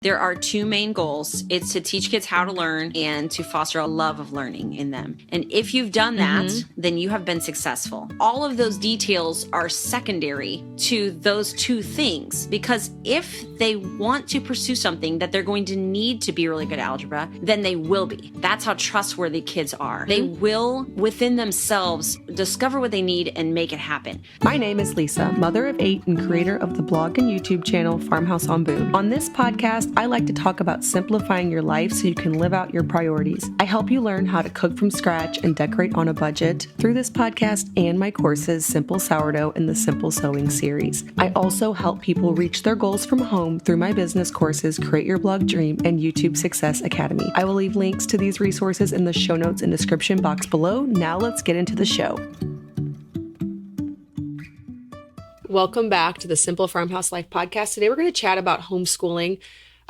There are two main goals. It's to teach kids how to learn and to foster a love of learning in them. And if you've done that, then you have been successful. All of those details are secondary to those two things, because if they want to pursue something that they're going to need to be really good at algebra, then they will be. That's how trustworthy kids are. They will, within themselves, discover what they need and make it happen. My name is Lisa, mother of 8 and creator of the blog and YouTube channel Farmhouse on Boone. On this podcast, I like to talk about simplifying your life so you can live out your priorities. I help you learn how to cook from scratch and decorate on a budget through this podcast and my courses, Simple Sourdough and the Simple Sewing series. I also help people reach their goals from home through my business courses, Create Your Blog Dream and YouTube Success Academy. I will leave links to these resources in the show notes and description box below. Now let's get into the show. Welcome back to the Simple Farmhouse Life podcast. Today we're going to chat about homeschooling.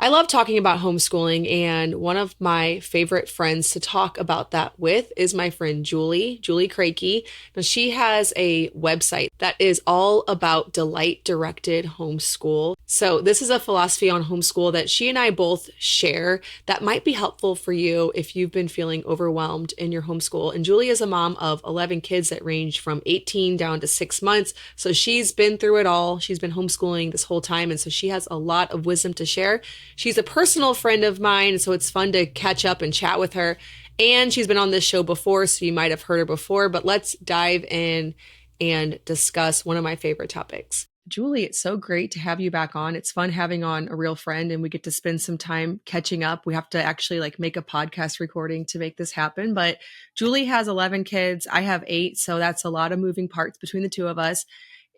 I love talking about homeschooling, and one of my favorite friends to talk about that with is my friend Julie Crakey. Now, she has a website that is all about delight-directed homeschool. So this is a philosophy on homeschool that she and I both share that might be helpful for you if you've been feeling overwhelmed in your homeschool. And Julie is a mom of 11 kids that range from 18 down to 6 months. So she's been through it all. She's been homeschooling this whole time, and so she has a lot of wisdom to share. She's a personal friend of mine, so it's fun to catch up and chat with her. And she's been on this show before, so you might have heard her before, but let's dive in and discuss one of my favorite topics. Julie, it's so great to have you back on. It's fun having on a real friend, and we get to spend some time catching up. We have to actually make a podcast recording to make this happen. But Julie has 11 kids. I have 8, so that's a lot of moving parts between the two of us.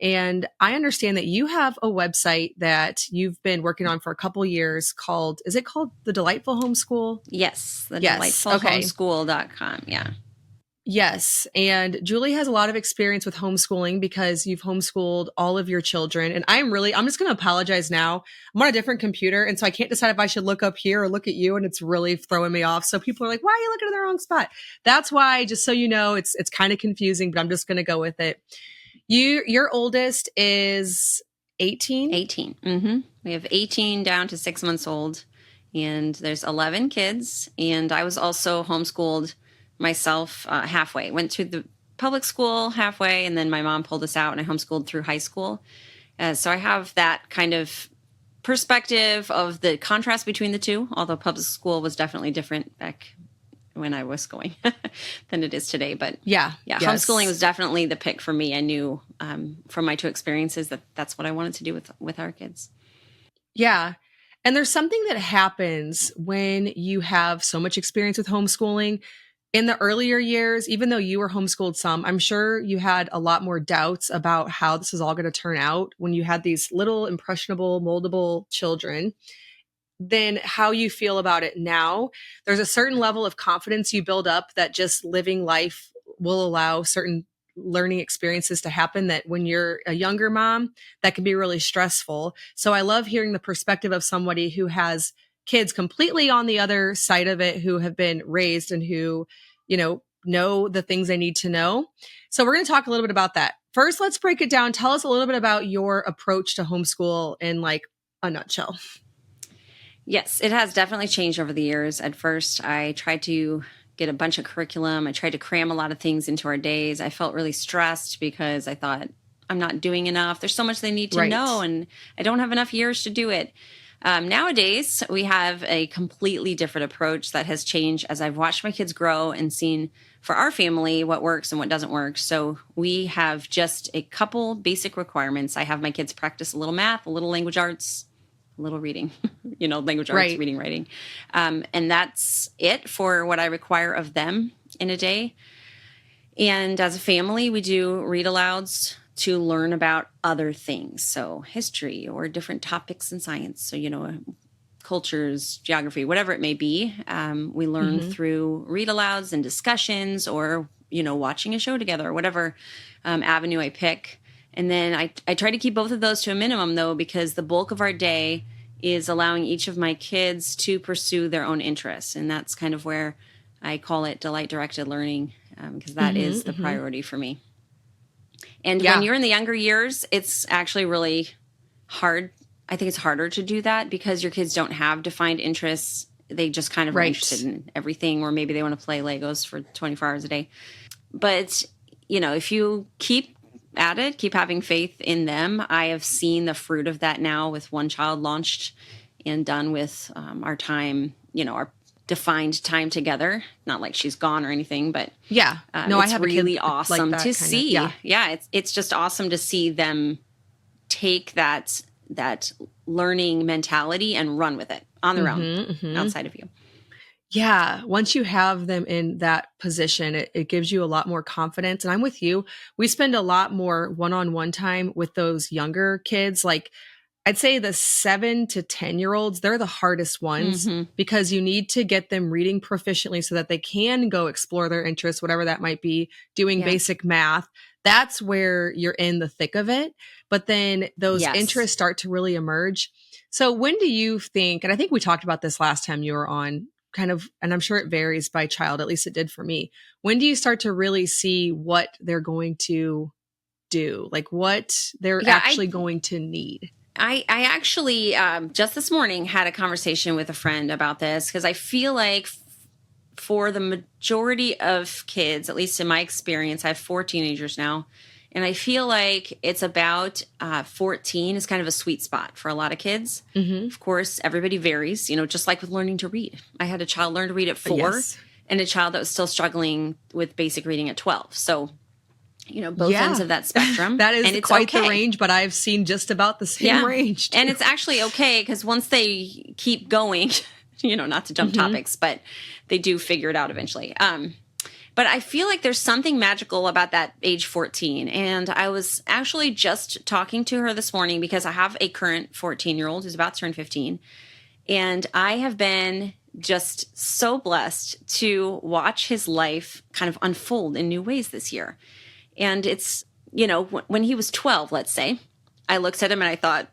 And I understand that you have a website that you've been working on for a couple years is it called The Delightful Homeschool? Yes, delightfulhomeschool.com. Yeah. Yes. And Julie has a lot of experience with homeschooling because you've homeschooled all of your children. And I'm just going to apologize now. I'm on a different computer. And so I can't decide if I should look up here or look at you. And it's really throwing me off. So people are like, why are you looking in the wrong spot? That's why, just so you know, it's kind of confusing, but I'm just going to go with it. Your oldest is 18? 18. Mm-hmm. We have 18 down to 6 months old, and there's 11 kids. And I was also homeschooled myself halfway. Went to the public school halfway, and then my mom pulled us out, and I homeschooled through high school. So I have that kind of perspective of the contrast between the two, although public school was definitely different back when I was going than it is today. But yeah, yes. Homeschooling was definitely the pick for me. I knew from my two experiences that that's what I wanted to do with our kids. Yeah. And there's something that happens when you have so much experience with homeschooling. In the earlier years, even though you were homeschooled some, I'm sure you had a lot more doubts about how this is all going to turn out when you had these little impressionable, moldable children. Than how you feel about it now. There's a certain level of confidence you build up that just living life will allow certain learning experiences to happen that when you're a younger mom, that can be really stressful. So I love hearing the perspective of somebody who has kids completely on the other side of it, who have been raised and who, know the things they need to know. So we're going to talk a little bit about that. First, let's break it down. Tell us a little bit about your approach to homeschool in a nutshell. Yes, it has definitely changed over the years. At first, I tried to get a bunch of curriculum. I tried to cram a lot of things into our days. I felt really stressed because I thought, I'm not doing enough. There's so much they need to know, and I don't have enough years to do it. Nowadays, we have a completely different approach that has changed as I've watched my kids grow and seen for our family what works and what doesn't work. So we have just a couple basic requirements. I have my kids practice a little math, a little language arts, a little reading, language arts, reading, writing. And that's it for what I require of them in a day. And as a family, we do read alouds to learn about other things. So history or different topics in science. So, cultures, geography, whatever it may be. We learn through read alouds and discussions or, watching a show together or whatever avenue I pick. And then I try to keep both of those to a minimum, though, because the bulk of our day is allowing each of my kids to pursue their own interests. And that's kind of where I call it delight-directed learning, because that is the priority for me. And when you're in the younger years, it's actually really hard I think it's harder to do that because your kids don't have defined interests. They just kind of are interested in everything, or maybe they want to play Legos for 24 hours a day. But, if you keep at it, keep having faith in them. I have seen the fruit of that now with one child launched and done with our time, our defined time together. Not like she's gone or anything, but no, it's I have really a kid awesome like to see. It's just awesome to see them take that learning mentality and run with it on their own outside of you. Yeah. Once you have them in that position, it gives you a lot more confidence. And I'm with you. We spend a lot more one-on-one time with those younger kids. Like I'd say the 7 to 10-year-olds, they're the hardest ones because you need to get them reading proficiently so that they can go explore their interests, whatever that might be, doing basic math. That's where you're in the thick of it. But then those interests start to really emerge. So when do you think, and I think we talked about this last time you were on, kind of, and I'm sure it varies by child, at least it did for me. When do you start to really see what they're going to do? Like what they're actually going to need? I actually just this morning had a conversation with a friend about this because I feel like for the majority of kids, at least in my experience, I have 4 teenagers now, and I feel like it's about 14 is kind of a sweet spot for a lot of kids. Of course, everybody varies, just like with learning to read. I had a child learn to read at 4 and a child that was still struggling with basic reading at 12. So both ends of that spectrum. That is quite the range, but I've seen just about the same range too. And it's actually okay because once they keep going, not to jump topics, but they do figure it out eventually. But I feel like there's something magical about that age 14. And I was actually just talking to her this morning because I have a current 14-year-old who's about to turn 15. And I have been just so blessed to watch his life kind of unfold in new ways this year. And it's, when he was 12, let's say, I looked at him and I thought,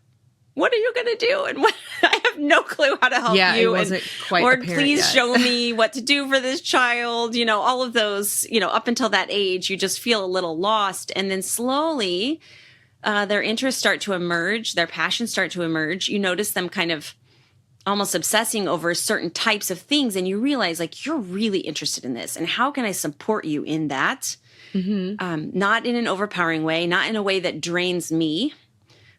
what are you going to do? And I have no clue how to help you. It wasn't quite Lord, please yet. show me what to do for this child. All of those, up until that age, you just feel a little lost. And then slowly their interests start to emerge. Their passions start to emerge. You notice them kind of almost obsessing over certain types of things. And you realize like, you're really interested in this. And how can I support you in that? Not in an overpowering way, not in a way that drains me,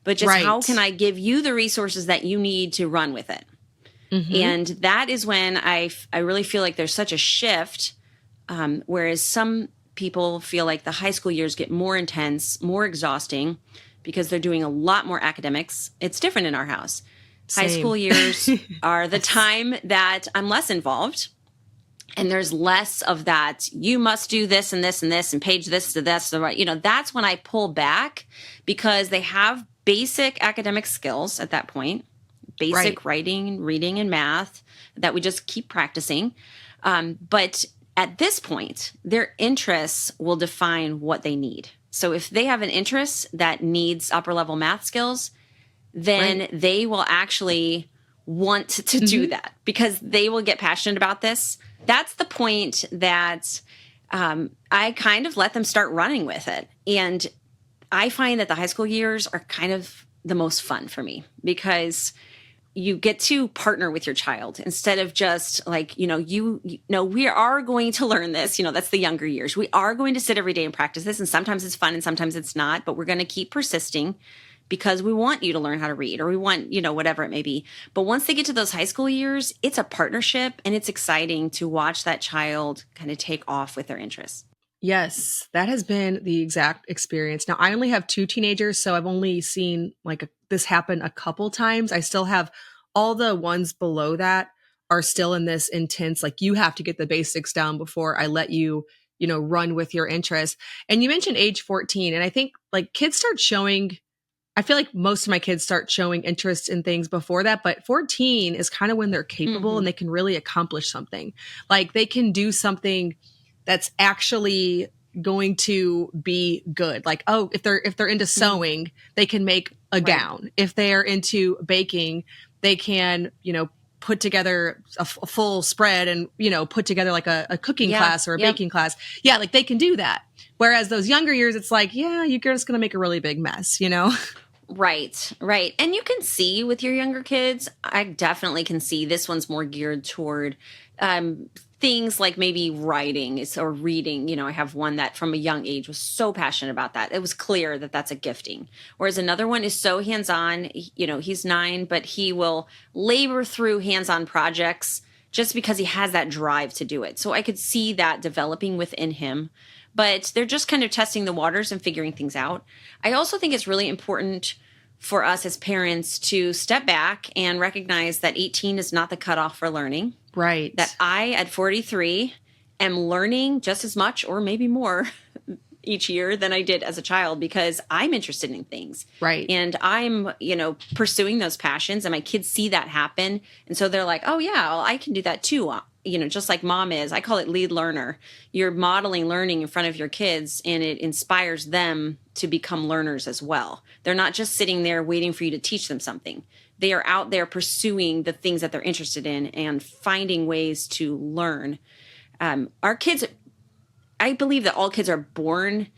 but just how can I give you the resources that you need to run with it? And that is when I really feel like there's such a shift, whereas some people feel like the high school years get more intense, more exhausting because they're doing a lot more academics. It's different in our house. High school years are the time that I'm less involved. And there's less of that, you must do this and this and this and page this to this. That's when I pull back because they have basic academic skills at that point, basic writing, reading, and math that we just keep practicing. But at this point, their interests will define what they need. So if they have an interest that needs upper level math skills, then they will actually want to do that because they will get passionate about this. That's the point that I kind of let them start running with it. And I find that the high school years are kind of the most fun for me because you get to partner with your child instead of just like, we are going to learn this. That's the younger years. We are going to sit every day and practice this. And sometimes it's fun and sometimes it's not, but we're going to keep persisting because we want you to learn how to read or we want, whatever it may be. But once they get to those high school years, it's a partnership and it's exciting to watch that child kind of take off with their interests. Yes, that has been the exact experience. Now, I only have 2 teenagers, so I've only seen this happen a couple times. I still have all the ones below that are still in this intense, you have to get the basics down before I let you, run with your interests. And you mentioned age 14, and I think kids start showing, I feel like most of my kids start showing interest in things before that, but 14 is kind of when they're capable and they can really accomplish something. They can do something that's actually going to be good. If they're into sewing, they can make a gown. If they're into baking, they can, put together a full spread and, put together a cooking class or a baking class. Yeah. They can do that. Whereas those younger years, it's you're just going to make a really big mess, Right, right. And you can see with your younger kids, I definitely can see this one's more geared toward um, things like maybe writing or reading. I have one that from a young age was so passionate about that. It was clear that that's a gifting. Whereas another one is so hands-on. He's 9, but he will labor through hands-on projects just because he has that drive to do it. So I could see that developing within him. But they're just kind of testing the waters and figuring things out. I also think it's really important for us as parents to step back and recognize that 18 is not the cutoff for learning. Right. That I, at 43, am learning just as much or maybe more each year than I did as a child because I'm interested in things. Right. And I'm, pursuing those passions, and my kids see that happen. And so they're like, oh, yeah, well, I can do that too. Just like mom is. I call it lead learner. You're modeling learning in front of your kids, and it inspires them to become learners as well. They're not just sitting there waiting for you to teach them something. They are out there pursuing the things that they're interested in and finding ways to learn. Our kids, I believe that all kids are born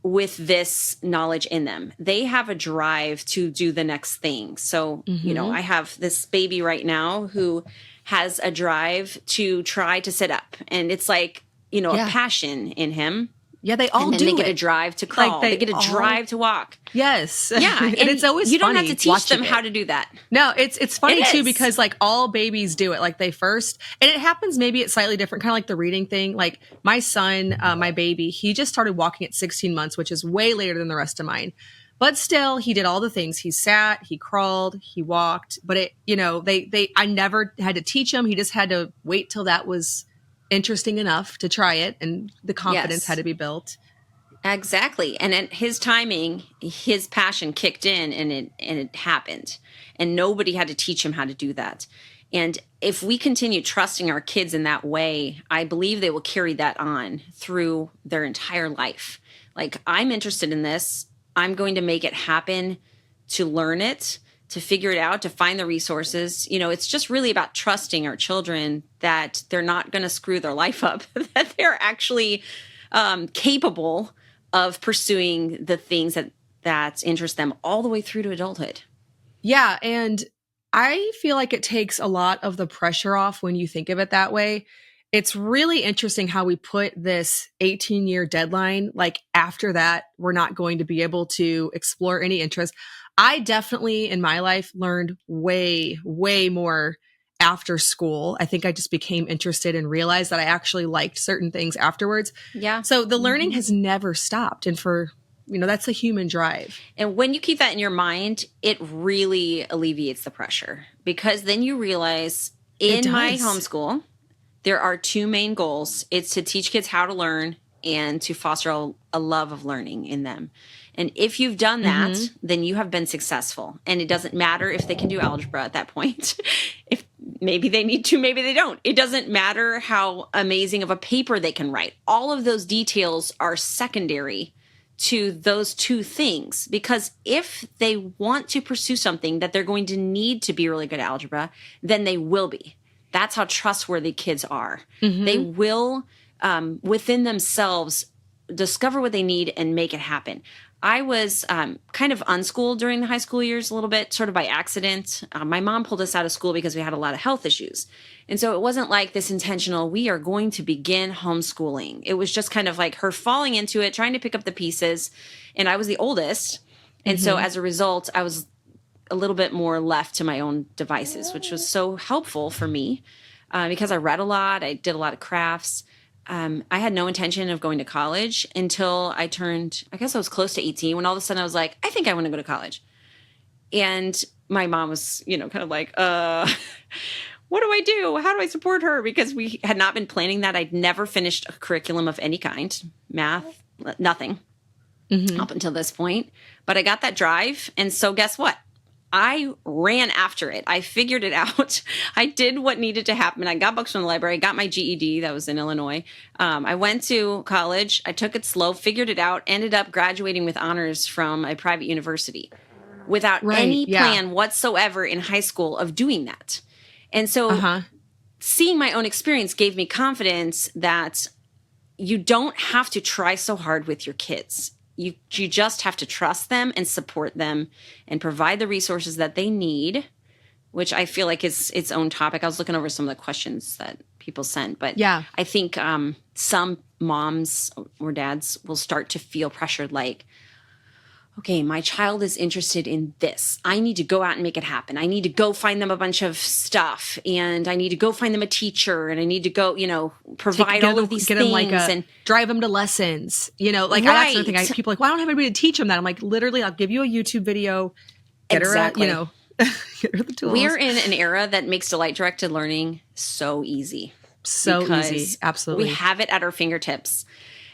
with this knowledge in them. They have a drive to do the next thing. So, I have this baby right now who has a drive to try to sit up. And it's like, a passion in him. Yeah, they all and then do they get it. a drive to crawl. They get a drive to walk. Yes. Yeah. And it's always you don't funny have to teach them watching how it. to do that. No, it's funny It too is. because like all babies do it. Like they first, and it happens maybe it's slightly different, kind of like the reading thing. Like my son, my baby, he just started walking at 16 months, which is way later than the rest of mine. But still, he did all the things. He sat, he crawled, he walked. But I never had to teach him. He just had to wait till that was interesting enough to try it, and the confidence had to be built. Exactly. And at his timing, his passion kicked in, and it happened. And nobody had to teach him how to do that. And if we continue trusting our kids in that way, I believe they will carry that on through their entire life. Like, I'm interested in this. I'm going to make it happen to learn it, to figure it out, to find the resources. It's just really about trusting our children that they're not going to screw their life up, that they're actually capable of pursuing the things that interest them all the way through to adulthood. Yeah. And I feel like it takes a lot of the pressure off when you think of it that way. It's really interesting how we put this 18-year deadline. Like after that, we're not going to be able to explore any interest. I definitely in my life learned way, way more after school. I think I just became interested and realized that I actually liked certain things afterwards. Yeah. So the learning has never stopped. And that's a human drive. And when you keep that in your mind, it really alleviates the pressure, because then you realize in my homeschool, there are 2 main goals. It's to teach kids how to learn and to foster a love of learning in them. And if you've done that, then you have been successful. And it doesn't matter if they can do algebra at that point. If maybe they need to, maybe they don't. It doesn't matter how amazing of a paper they can write. All of those details are secondary to those 2 things. Because if they want to pursue something that they're going to need to be really good at algebra, then they will be. That's how trustworthy kids are. They will, within themselves, discover what they need and make it happen. I was kind of unschooled during the high school years a little bit, sort of by accident. My mom pulled us out of school because we had a lot of health issues. And so it wasn't like this intentional, we are going to begin homeschooling. It was just kind of like her falling into it, trying to pick up the pieces. And I was the oldest. And so as a result, I was a little bit more left to my own devices, which was so helpful for me because I read a lot. I did a lot of crafts. I had no intention of going to college until I turned, I guess I was close to 18, when all of a sudden I was like, I think I want to go to college. And my mom was, kind of like, what do I do? How do I support her? Because we had not been planning that. I'd never finished a curriculum of any kind, math, nothing up until this point. But I got that drive. And so guess what? I ran after it. I figured it out. I did what needed to happen. I got books from the library. I got my GED. That was in Illinois. I went to college. I took it slow, figured it out, ended up graduating with honors from a private university without any plan whatsoever in high school of doing that. And so seeing my own experience gave me confidence that you don't have to try so hard with your kids. you just have to trust them and support them and provide the resources that they need, which I feel like is its own topic. I was looking over some of the questions that people sent, but Yeah. I think some moms or dads will start to feel pressured like, okay, my child is interested in this. I need to go out and make it happen. I need to go find them a bunch of stuff, and I need to go find them a teacher, and I need to go, provide all of these things and drive them to lessons. Like that's the thing. People are like, well, I don't have anybody to teach them that. I'm like, literally, I'll give you a YouTube video. Get her, get her the tools. We're in an era that makes delight directed learning so easy. So easy. Absolutely. We have it at our fingertips.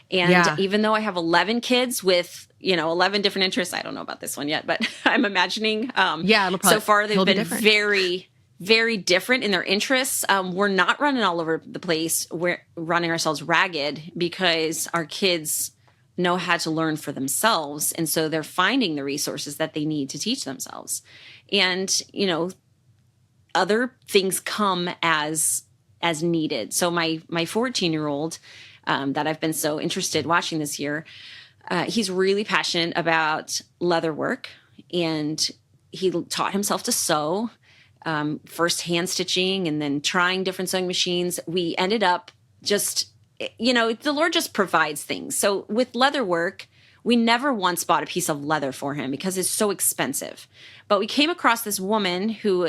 And even though I have 11 kids with, 11 different interests, I don't know about this one yet, but I'm imagining so far they've been very, very different in their interests. We're not running all over the place. We're running ourselves ragged because our kids know how to learn for themselves. And so they're finding the resources that they need to teach themselves. And, other things come as needed. So my 14-year-old that I've been so interested watching this year, he's really passionate about leather work, and he taught himself to sew, first hand stitching and then trying different sewing machines. We ended up just, the Lord just provides things. So with leather work, we never once bought a piece of leather for him because it's so expensive. But we came across this woman who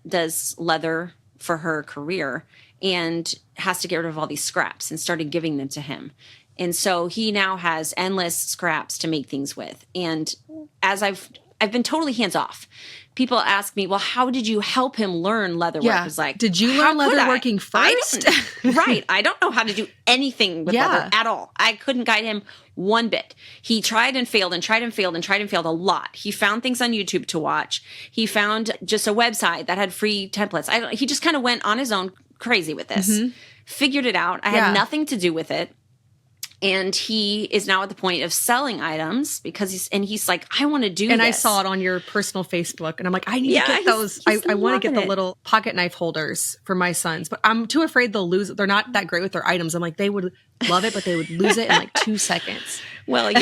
does leather for her career and has to get rid of all these scraps, and started giving them to him. And so he now has endless scraps to make things with. And as I've been totally hands off. People ask me, well, how did you help him learn leather work? I was like, did you learn leather working first? Right. I don't know how to do anything with leather at all. I couldn't guide him one bit. He tried and failed and tried and failed and tried and failed a lot. He found things on YouTube to watch. He found just a website that had free templates. He just kind of went on his own crazy with this, figured it out. I had nothing to do with it. And he is now at the point of selling items because he's like, I want to do this. And I saw it on your personal Facebook, and I'm like, I need to get those. I want to get the little pocket knife holders for my sons, but I'm too afraid they'll lose it. They're not that great with their items. I'm like, they would love it, but they would lose it in like 2 seconds. Well,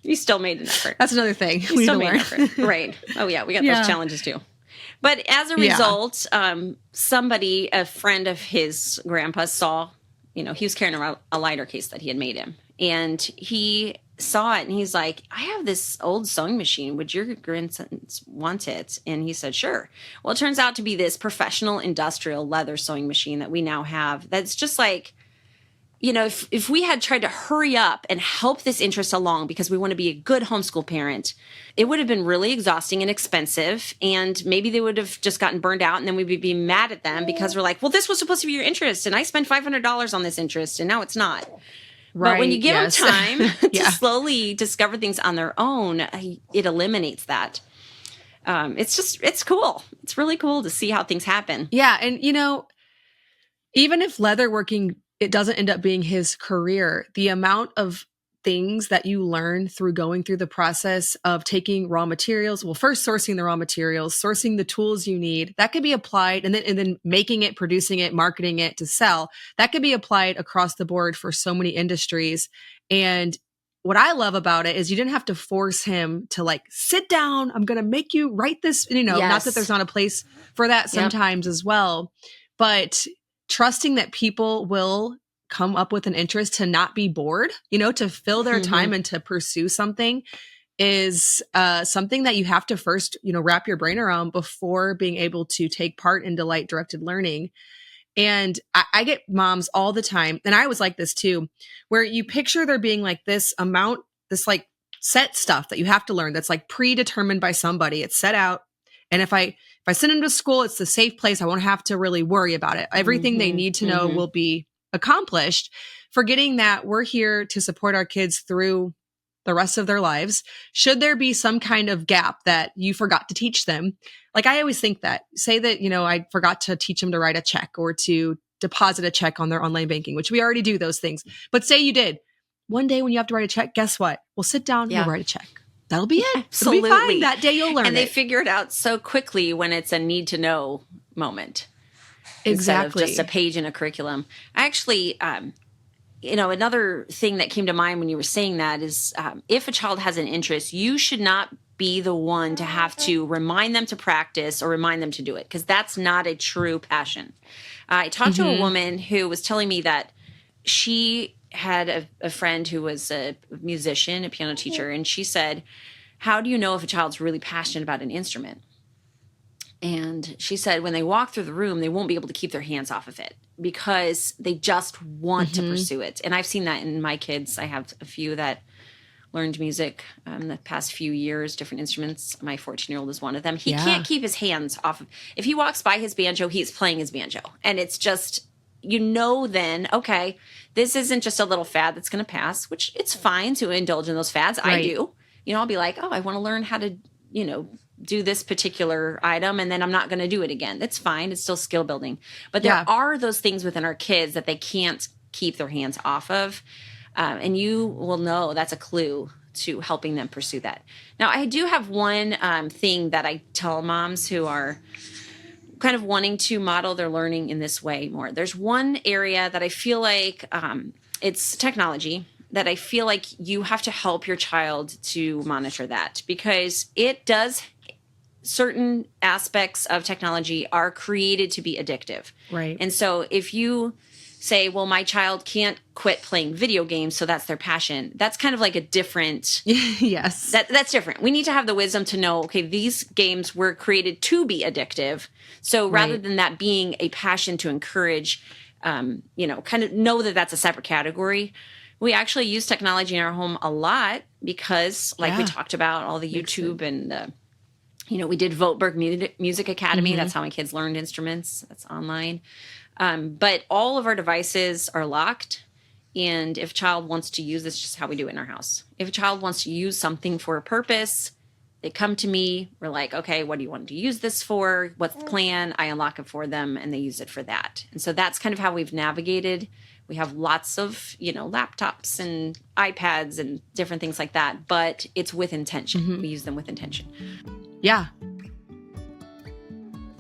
you still made an effort. That's another thing. You still made an effort. Right. Oh yeah, we got those challenges too. But as a result, somebody, a friend of his grandpa's saw, he was carrying around a lighter case that he had made him. And he saw it and he's like, I have this old sewing machine. Would your grandsons want it? And he said, sure. Well, it turns out to be this professional industrial leather sewing machine that we now have. That's just like, if we had tried to hurry up and help this interest along because we want to be a good homeschool parent, it would have been really exhausting and expensive. And maybe they would have just gotten burned out, and then we would be mad at them because we're like, well, this was supposed to be your interest, and I spent $500 on this interest, and now it's not. Right. But when you give them time to slowly discover things on their own, it eliminates that. It's cool. It's really cool to see how things happen. Yeah. And, even if leatherworking, it doesn't end up being his career, the amount of things that you learn through going through the process of taking raw materials, first sourcing the raw materials, sourcing the tools you need, that could be applied, and then making it, producing it, marketing it to sell, that could be applied across the board for so many industries. And what I love about it is you didn't have to force him to like, sit down, I'm going to make you write this, not that there's not a place for that sometimes as well, but trusting that people will come up with an interest to not be bored, to fill their time and to pursue something is something that you have to first, wrap your brain around before being able to take part in delight directed learning. And I get moms all the time, and I was like this too, where you picture there being like this amount, this like set stuff that you have to learn that's like predetermined by somebody. It's set out. And if I send them to school, it's the safe place. I won't have to really worry about it. Everything they need to know will be accomplished, forgetting that we're here to support our kids through the rest of their lives. Should there be some kind of gap that you forgot to teach them? Like I always think that, say that, I forgot to teach them to write a check or to deposit a check on their online banking, which we already do those things. But say you did. One day when you have to write a check, guess what? We'll sit down, you'll write a check. That'll be it. Absolutely. It'll be fine. That day you'll learn and they figure it out so quickly when it's a need to know moment. Exactly. Instead of just a page in a curriculum. I actually, Another thing that came to mind when you were saying that is if a child has an interest, you should not be the one to have to remind them to practice or remind them to do it, because that's not a true passion. I talked to a woman who was telling me that she had a friend who was a musician, a piano teacher, and she said, how do you know if a child's really passionate about an instrument? And she said when they walk through the room, they won't be able to keep their hands off of it because they just want to pursue it. And I've seen that in my kids. I have a few that learned music in the past few years, different instruments. My 14-year-old is one of them. He can't keep his hands off of, if he walks by his banjo, he's playing his banjo. And it's just, then, okay, this isn't just a little fad that's going to pass, which it's fine to indulge in those fads. Right. I do. I'll be like, oh, I want to learn how to, do this particular item, and then I'm not going to do it again. That's fine. It's still skill building. But there are those things within our kids that they can't keep their hands off of. And you will know that's a clue to helping them pursue that. Now, I do have one thing that I tell moms who are kind of wanting to model their learning in this way more. There's one area that I feel like it's technology, that I feel like you have to help your child to monitor that, because it does, certain aspects of technology are created to be addictive. Right. And so if you say, well, my child can't quit playing video games, so that's their passion, that's kind of like a different... Yes. That's different. We need to have the wisdom to know, okay, these games were created to be addictive. So rather than that being a passion to encourage, kind of know that that's a separate category. We actually use technology in our home a lot because, like we talked about, all the YouTube and we did Voteberg Music Academy. That's how my kids learned instruments. That's online. But all of our devices are locked. And if a child wants to use this, just how we do it in our house. If a child wants to use something for a purpose, they come to me. We're like, okay, what do you want to use this for? What's the plan? I unlock it for them, and they use it for that. And so that's kind of how we've navigated. We have lots of, laptops and iPads and different things like that, but it's with intention. We use them with intention. Yeah.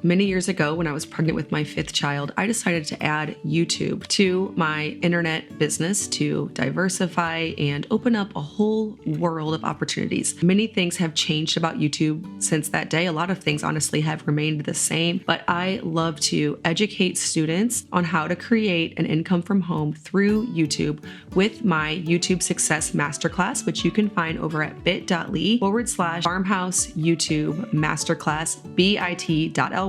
Many years ago, when I was pregnant with my 5th child, I decided to add YouTube to my internet business to diversify and open up a whole world of opportunities. Many things have changed about YouTube since that day. A lot of things, honestly, have remained the same, but I love to educate students on how to create an income from home through YouTube with my YouTube Success Masterclass, which you can find over at bit.ly/farmhouse YouTube masterclass, bit.ly/farmhouse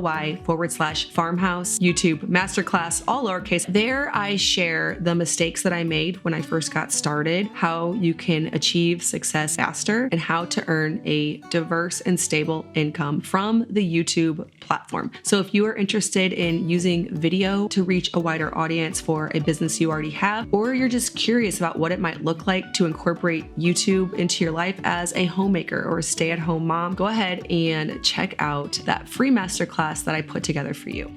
YouTube masterclass, all lowercase. There I share the mistakes that I made when I first got started, how you can achieve success faster, and how to earn a diverse and stable income from the YouTube platform. So if you are interested in using video to reach a wider audience for a business you already have, or you're just curious about what it might look like to incorporate YouTube into your life as a homemaker or a stay-at-home mom, go ahead and check out that free masterclass that I put together for you.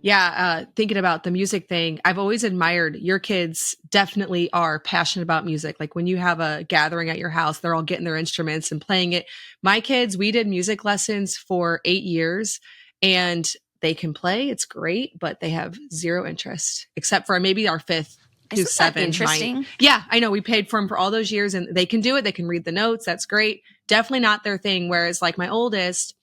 Yeah, thinking about the music thing, I've always admired your kids definitely are passionate about music. Like when you have a gathering at your house, they're all getting their instruments and playing it. My kids, we did music lessons for 8 years and they can play. It's great, but they have zero interest except for maybe our 5th. Isn't 7. That interesting? Yeah, I know. We paid for them for all those years and they can do it. They can read the notes. That's great. Definitely not their thing. Whereas like my oldest,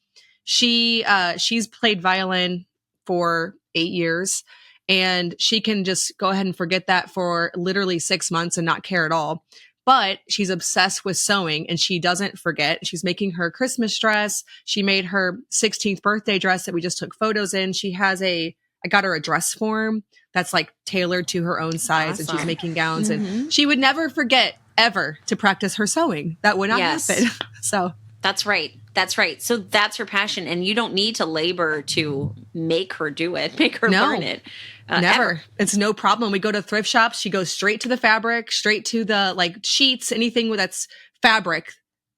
she's played violin for 8 years and she can just go ahead and forget that for literally 6 months and not care at all. But she's obsessed with sewing and she doesn't forget. She's making her Christmas dress. She made her 16th birthday dress that we just took photos in. She has I got her a dress form that's like tailored to her own size. Awesome. And she's making gowns and she would never forget ever to practice her sewing. That would not happen. So that's right. That's right. So that's her passion. And you don't need to labor to make her do it, make her learn it. Never. Ever. It's no problem. We go to thrift shops. She goes straight to the fabric, straight to the like sheets, anything that's fabric,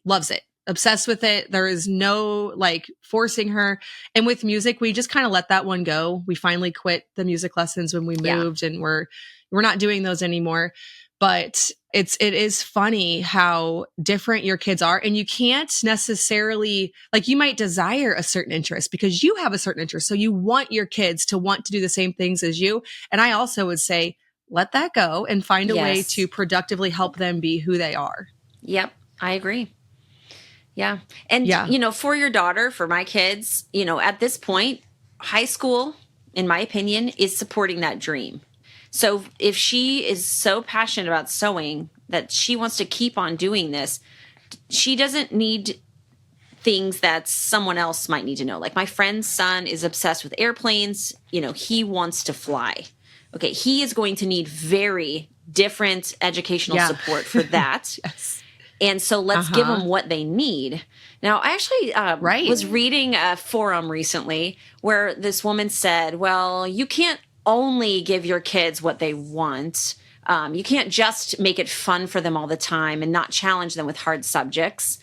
loves it. Obsessed with it. There is no like forcing her. And with music, we just kind of let that one go. We finally quit the music lessons when we moved and we're not doing those anymore. but it is funny how different your kids are. And you can't necessarily, like, you might desire a certain interest because you have a certain interest. So you want your kids to want to do the same things as you. And I also would say, let that go and find a way to productively help them be who they are. Yep, I agree. Yeah. And, for your daughter, for my kids, at this point, high school, in my opinion, is supporting that dream. So if she is so passionate about sewing that she wants to keep on doing this, she doesn't need things that someone else might need to know. Like my friend's son is obsessed with airplanes. He wants to fly. Okay, he is going to need very different educational support for that. Yes. And so let's give them what they need. Now, I actually was reading a forum recently where this woman said, well, you can't only give your kids what they want. You can't just make it fun for them all the time and not challenge them with hard subjects.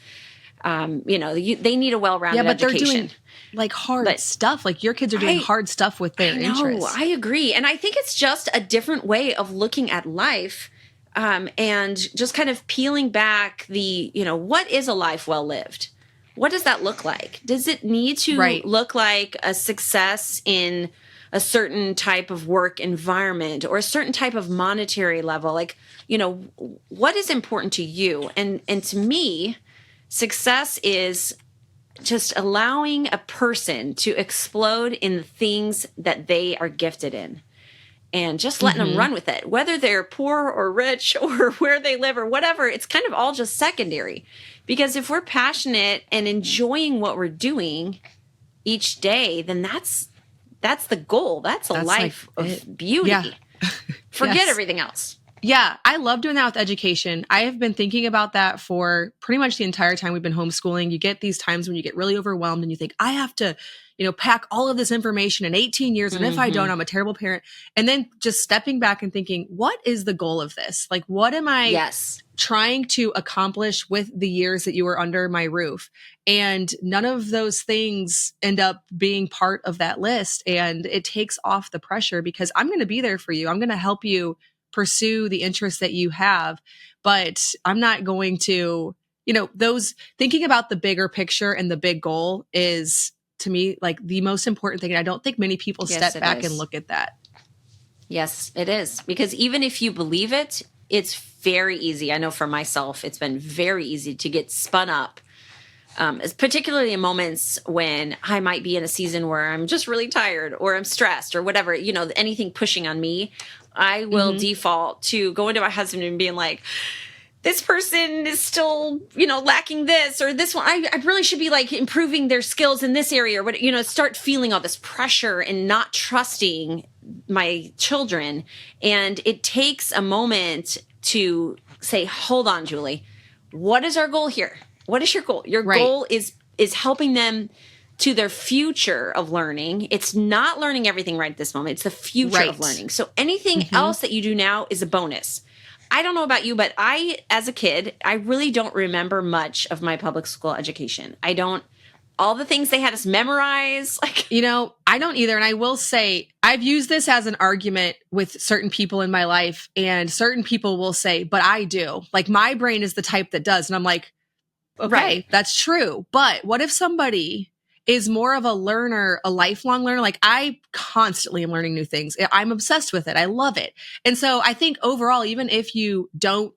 They need a well-rounded education. They're doing like hard stuff. Like your kids are doing hard stuff with their interests. I agree. And I think it's just a different way of looking at life. And just kind of peeling back what is a life well lived? What does that look like? Does it need to look like a success in a certain type of work environment or a certain type of monetary level? Like, what is important to you? And to me, success is just allowing a person to explode in the things that they are gifted in. And just letting them run with it, whether they're poor or rich or where they live or whatever, it's kind of all just secondary. Because if we're passionate and enjoying what we're doing each day, then that's the goal. That's a life of beauty. Yeah. Forget everything else. Yeah, I love doing that with education. I have been thinking about that for pretty much the entire time we've been homeschooling. You get these times when you get really overwhelmed and you think, I have to, pack all of this information in 18 years. And if I don't, I'm a terrible parent. And then just stepping back and thinking, what is the goal of this? Like, what am I trying to accomplish with the years that you were under my roof? And none of those things end up being part of that list. And it takes off the pressure because I'm going to be there for you. I'm going to help you pursue the interests that you have, but I'm not going to, those thinking about the bigger picture and the big goal is to me like the most important thing. And I don't think many people step back and look at that. Yes, it is. Because even if you believe it, it's very easy. I know for myself, it's been very easy to get spun up. Particularly in moments when I might be in a season where I'm just really tired or I'm stressed or whatever, anything pushing on me, I will default to going to my husband and being like, this person is still, lacking this or this one. I really should be like improving their skills in this area or what, start feeling all this pressure and not trusting my children. And it takes a moment to say, hold on, Julie, what is our goal here? What is your goal? Your goal is helping them to their future of learning. It's not learning everything right at this moment. It's the future of learning. So anything else that you do now is a bonus. I don't know about you, but as a kid, I really don't remember much of my public school education. All the things they had us memorize. I don't either. And I will say, I've used this as an argument with certain people in my life, and certain people will say, but I do. Like my brain is the type that does. And I'm like, okay, that's true. But what if somebody is more of a learner, a lifelong learner? Like I constantly am learning new things. I'm obsessed with it. I love it. And so I think overall, even if you don't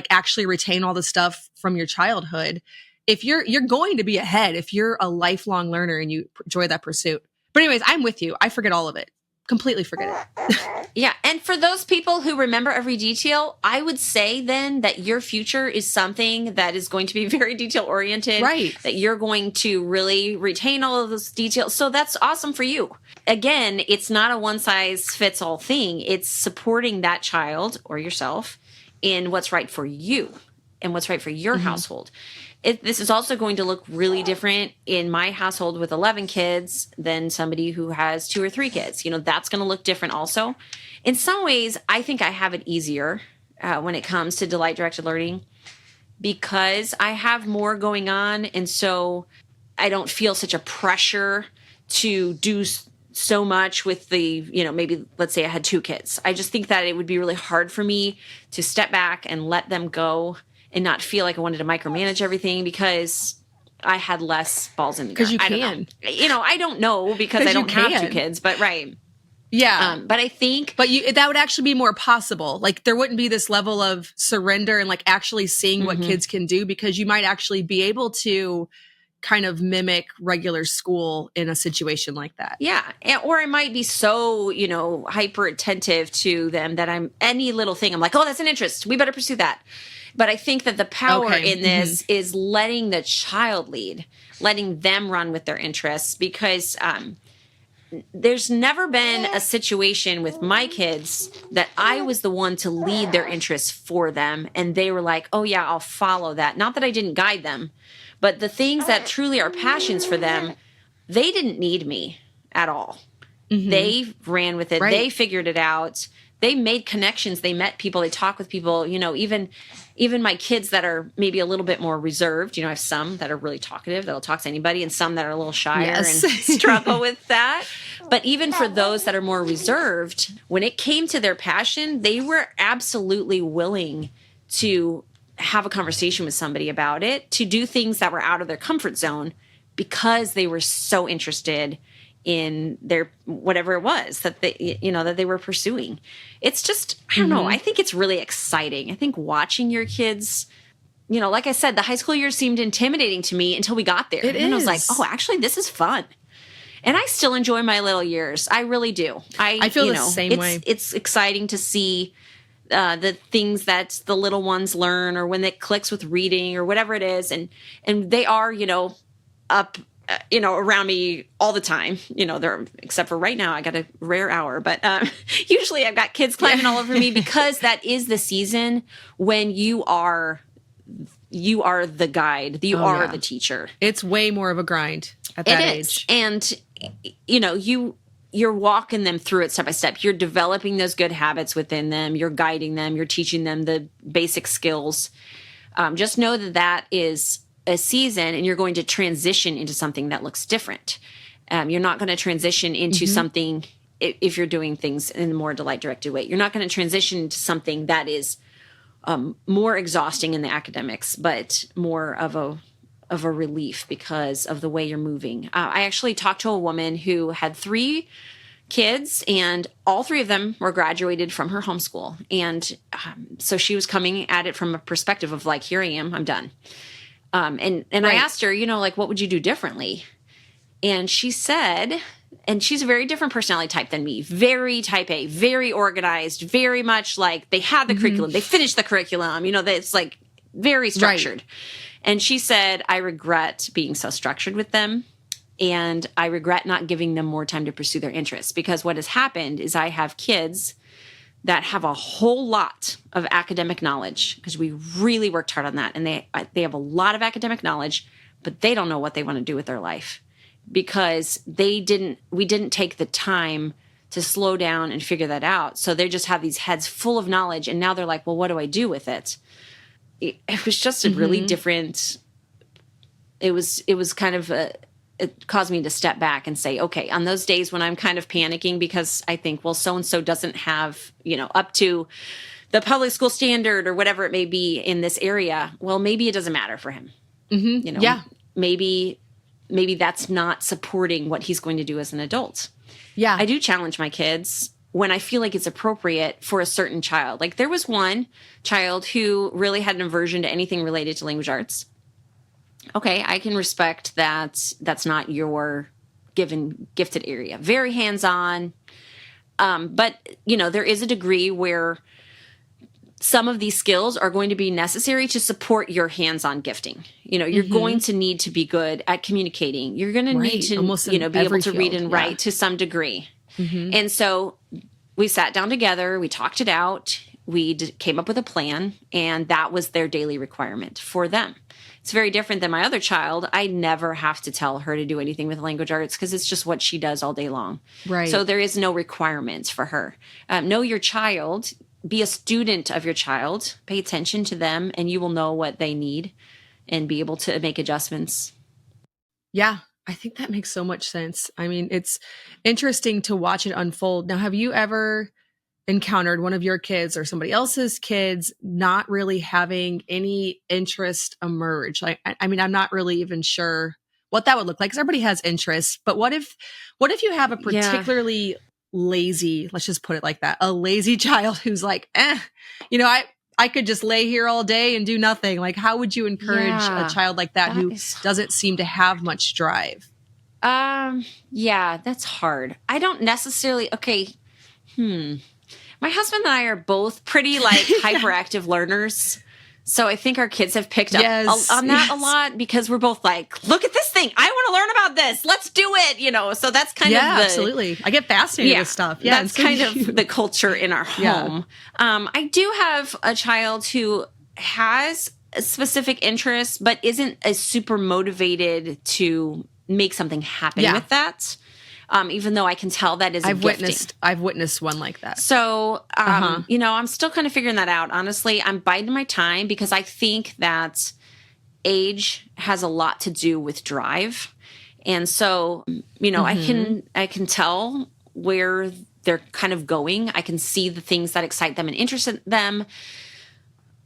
actually retain all the stuff from your childhood, if you're going to be ahead, if you're a lifelong learner and you enjoy that pursuit. But anyways, I'm with you. I forget all of it. Completely forget it. Yeah. And for those people who remember every detail, I would say then that your future is something that is going to be very detail oriented, that you're going to really retain all of those details. So that's awesome for you. Again, it's not a one size fits all thing. It's supporting that child or yourself in what's right for you and what's right for your household. This is also going to look really different in my household with 11 kids than somebody who has 2 or 3 kids. That's going to look different also. In some ways, I think I have it easier when it comes to delight-directed learning because I have more going on. And so I don't feel such a pressure to do so much with the, maybe let's say I had 2 kids. I just think that it would be really hard for me to step back and let them go and not feel like I wanted to micromanage everything because I had less balls in the ground. Because you can. I don't know because I don't have 2 kids, but right. Yeah. But I think. But that would actually be more possible. Like there wouldn't be this level of surrender and like actually seeing what kids can do, because you might actually be able to kind of mimic regular school in a situation like that. Yeah. Or I might be so, hyper attentive to them that any little thing, I'm like, oh, that's an interest. We better pursue that. But I think that the power in this is letting the child lead, letting them run with their interests, because there's never been a situation with my kids that I was the one to lead their interests for them. And they were like, oh yeah, I'll follow that. Not that I didn't guide them, but the things that truly are passions for them, they didn't need me at all. They ran with it. Right. They figured it out. They made connections. They met people. They talk with people. Even my kids that are maybe a little bit more reserved. I have some that are really talkative, that'll talk to anybody, and some that are a little shyer and struggle with that. But even for those that are more reserved, when it came to their passion, they were absolutely willing to have a conversation with somebody about it, to do things that were out of their comfort zone because they were so interested in their whatever it was that they were pursuing. It's just, I don't know. I think it's really exciting. I think watching your kids, like I said, the high school years seemed intimidating to me until we got there. And I was like, oh, actually, this is fun. And I still enjoy my little years. I really do. I feel the same way. It's exciting to see the things that the little ones learn, or when it clicks with reading or whatever it is. And they are, up, around me all the time. They're, except for right now, I got a rare hour, but usually I've got kids climbing all over me, because that is the season when you are the guide, you are the teacher. It's way more of a grind at that age. And, you're walking them through it step by step. You're developing those good habits within them. You're guiding them. You're teaching them the basic skills. Just know that is a season, and you're going to transition into something that looks different. You're not going to transition into something, if you're doing things in a more delight-directed way, you're not going to transition into something that is more exhausting in the academics, but more of a relief because of the way you're moving. I actually talked to a woman who had 3 kids, and all 3 of them were graduated from her homeschool. And so she was coming at it from a perspective of like, here I am, I'm done. And I asked her, what would you do differently? And she said, and she's a very different personality type than me, very type A, very organized, very much like they had the curriculum, they finished the curriculum, it's like very structured. Right. And she said, I regret being so structured with them. And I regret not giving them more time to pursue their interests, because what has happened is I have kids that have a whole lot of academic knowledge, because we really worked hard on that. And they have a lot of academic knowledge, but they don't know what they want to do with their life, because we didn't take the time to slow down and figure that out. So they just have these heads full of knowledge. And now they're like, well, what do I do with it? It was just a really different, it was kind of it caused me to step back and say, okay, on those days when I'm kind of panicking because I think, well, so-and-so doesn't have, up to the public school standard or whatever it may be in this area. Well, maybe it doesn't matter for him. Maybe that's not supporting what he's going to do as an adult. Yeah. I do challenge my kids when I feel like it's appropriate for a certain child. Like there was one child who really had an aversion to anything related to language arts. Okay, I can respect that that's not your gifted area. Very hands-on. But, there is a degree where some of these skills are going to be necessary to support your hands-on gifting. You're going to need to be good at communicating. You're going to need to, be able to read and write to some degree. And so we sat down together, we talked it out, we came up with a plan, and that was their daily requirement for them. It's very different than my other child. I never have to tell her to do anything with language arts because it's just what she does all day long. Right. So there is no requirements for her. Know your child, be a student of your child, pay attention to them, and you will know what they need and be able to make adjustments. Yeah. I think that makes so much sense. I mean, it's interesting to watch it unfold. Now, have you ever encountered one of your kids or somebody else's kids not really having any interest emerge? Like, I mean, I'm not really even sure what that would look like because everybody has interests. But what if you have a Yeah. particularly lazy, let's just put it like that, a lazy child who's like, I could just lay here all day and do nothing. Like, how would you encourage a Yeah. child like that who Is doesn't seem to have much drive? yeah, that's hard. I don't necessarily, okay. My husband and I are both pretty like hyperactive learners. So I think our kids have picked up on that a lot because we're both like, look at this thing. I want to learn about this. Let's do it. So that's kind of absolutely. I get fascinated with stuff. Yeah. That's kind of the culture in our home. I do have a child who has a specific interest, but isn't as super motivated to make something happen with that. Even though I can tell that is I've witnessed one like that. So, I'm still kind of figuring that out. Honestly, I'm biding my time because I think that age has a lot to do with drive. And so, I can tell where they're kind of going. I can see the things that excite them and interest them.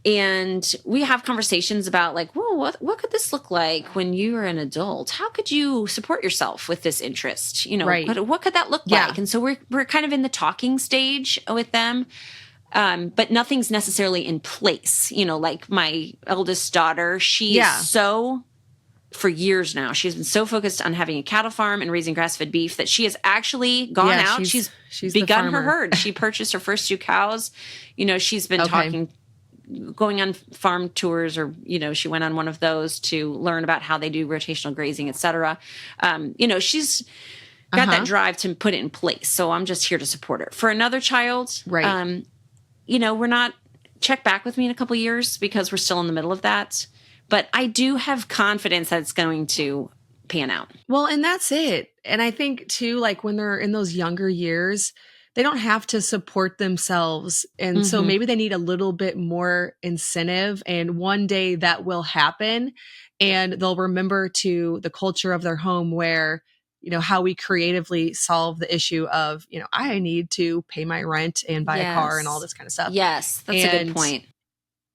And we have conversations about like, whoa, what could this look like when you are an adult? How could you support yourself with this interest? Right. What could that look like? And so we're kind of in the talking stage with them. But nothing's necessarily in place. Like my eldest daughter, she is so, for years now, she's been so focused on having a cattle farm and raising grass-fed beef that she has actually gone out. She's begun her herd. She purchased her first 2 cows. She's been going on farm tours, or she went on one of those to learn about how they do rotational grazing, etc. She's got that drive to put it in place. So I'm just here to support her. For another child, right? We're not, check back with me in a couple of years because we're still in the middle of that. But I do have confidence that it's going to pan out. Well, and that's it. And I think too, like when they're in those younger years, they don't have to support themselves. And so maybe they need a little bit more incentive, and one day that will happen and they'll remember to the culture of their home where, how we creatively solve the issue of, I need to pay my rent and buy a car and all this kind of stuff. Yes, that's a good point.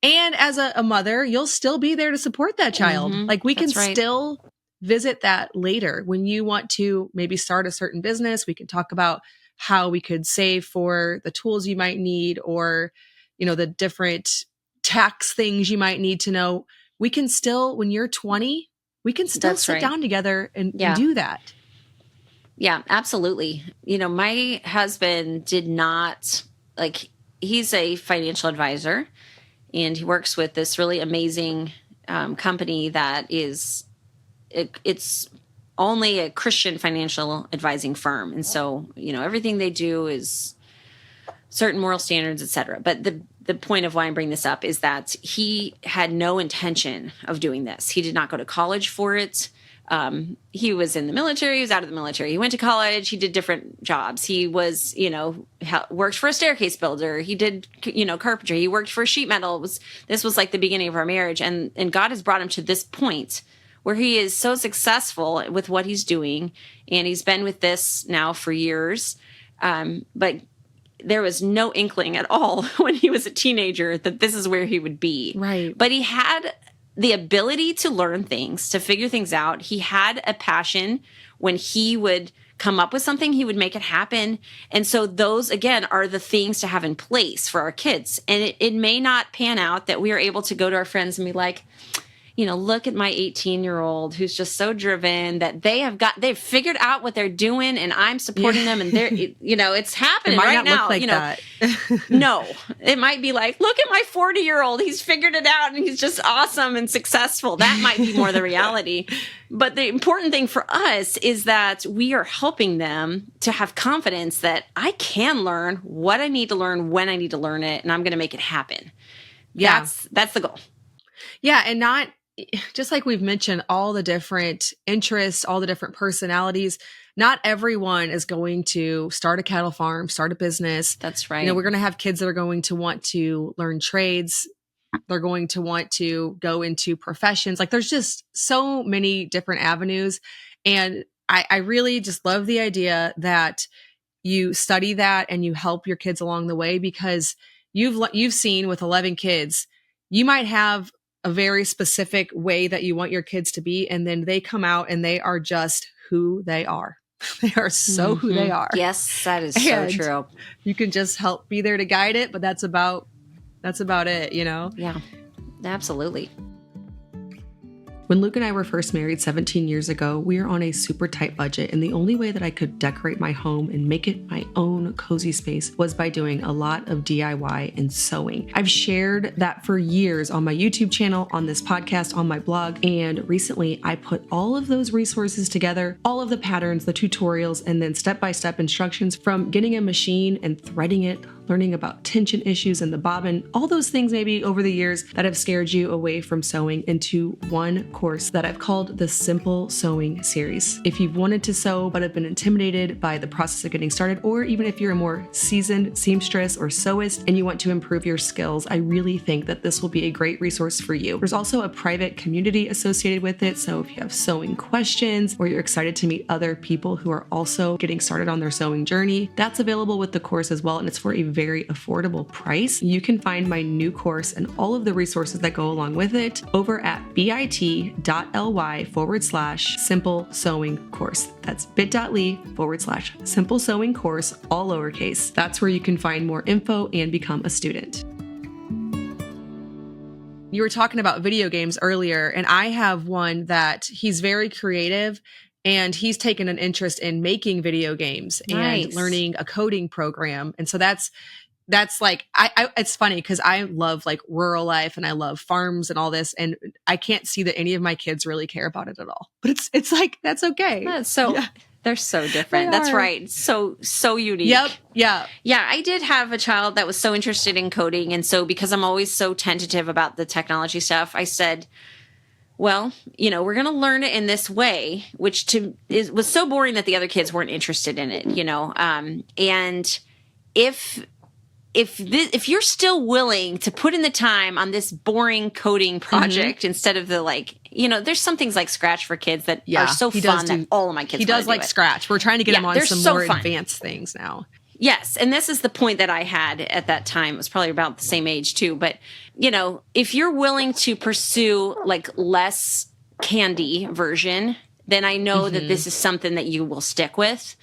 And as a mother, you'll still be there to support that child. Like we can still visit that later when you want to maybe start a certain business. We can talk about how we could save for the tools you might need, or, the different tax things you might need to know. We can still, when you're 20, we can still sit down together and do that. Yeah, absolutely. My husband did not, he's a financial advisor and he works with this really amazing company that is, it's only a Christian financial advising firm. And so, everything they do is certain moral standards, et cetera. But the point of why I'm bringing this up is that he had no intention of doing this. He did not go to college for it. He was in the military. He was out of the military. He went to college. He did different jobs. He was, worked for a staircase builder. He did, carpentry. He worked for sheet metal. This was like the beginning of our marriage. And God has brought him to this point where he is so successful with what he's doing. And he's been with this now for years. But there was no inkling at all when he was a teenager that this is where he would be. Right. But he had the ability to learn things, to figure things out. He had a passion. When he would come up with something, he would make it happen. And so those, again, are the things to have in place for our kids. And it may not pan out that we are able to go to our friends and be like, look at my 18-year-old who's just so driven that they've figured out what they're doing and I'm supporting them, and they're, it's happening right now. Look like that. No, it might be like, look at my 40-year-old. He's figured it out and he's just awesome and successful. That might be more the reality. But the important thing for us is that we are helping them to have confidence that I can learn what I need to learn when I need to learn it, and I'm going to make it happen. Yeah. That's the goal. Yeah. And not, just like we've mentioned, all the different interests, all the different personalities, not everyone is going to start a cattle farm, start a business. That's right. We're going to have kids that are going to want to learn trades. They're going to want to go into professions. Like there's just so many different avenues. And I really just love the idea that you study that and you help your kids along the way, because you've seen with 11 kids, you might have a very specific way that you want your kids to be, and then they come out and they are just who they are. They are so who they are. Yes, that is so true. You can just help be there to guide it, but that's about it, you know? Yeah, absolutely. When Luke and I were first married 17 years ago, we were on a super tight budget, and the only way that I could decorate my home and make it my own cozy space was by doing a lot of DIY and sewing. I've shared that for years on my YouTube channel, on this podcast, on my blog, and recently I put all of those resources together, all of the patterns, the tutorials, and then step-by-step instructions from getting a machine and threading it, learning about tension issues and the bobbin, all those things maybe over the years that have scared you away from sewing, into one course that I've called the Simple Sewing Series. If you've wanted to sew but have been intimidated by the process of getting started, or even if you're a more seasoned seamstress or sewist and you want to improve your skills, I really think that this will be a great resource for you. There's also a private community associated with it, so if you have sewing questions or you're excited to meet other people who are also getting started on their sewing journey, that's available with the course as well, and it's for a very affordable price. You can find my new course and all of the resources that go along with it over at bit.ly/simple sewing course. That's bit.ly/simple sewing course, all lowercase. That's where you can find more info and become a student. You were talking about video games earlier, and I have one that he's very creative, and he's taken an interest in making video games and learning a coding program. And so that's like, it's funny because I love like rural life and I love farms and all this. And I can't see that any of my kids really care about it at all, but it's like, that's okay. They're so different. That's right. So unique. Yep. Yeah. Yeah. I did have a child that was so interested in coding. And so because I'm always so tentative about the technology stuff, I said, well, we're going to learn it in this way, which was so boring that the other kids weren't interested in it, and if you're still willing to put in the time on this boring coding project instead of the there's some things like Scratch for kids that are so fun that all of my kids. He does like Scratch. We're trying to get him on some more fun. Advanced things now. Yes. And this is the point that I had at that time. It was probably about the same age too. But, if you're willing to pursue like less candy version, then I know that this is something that you will stick with.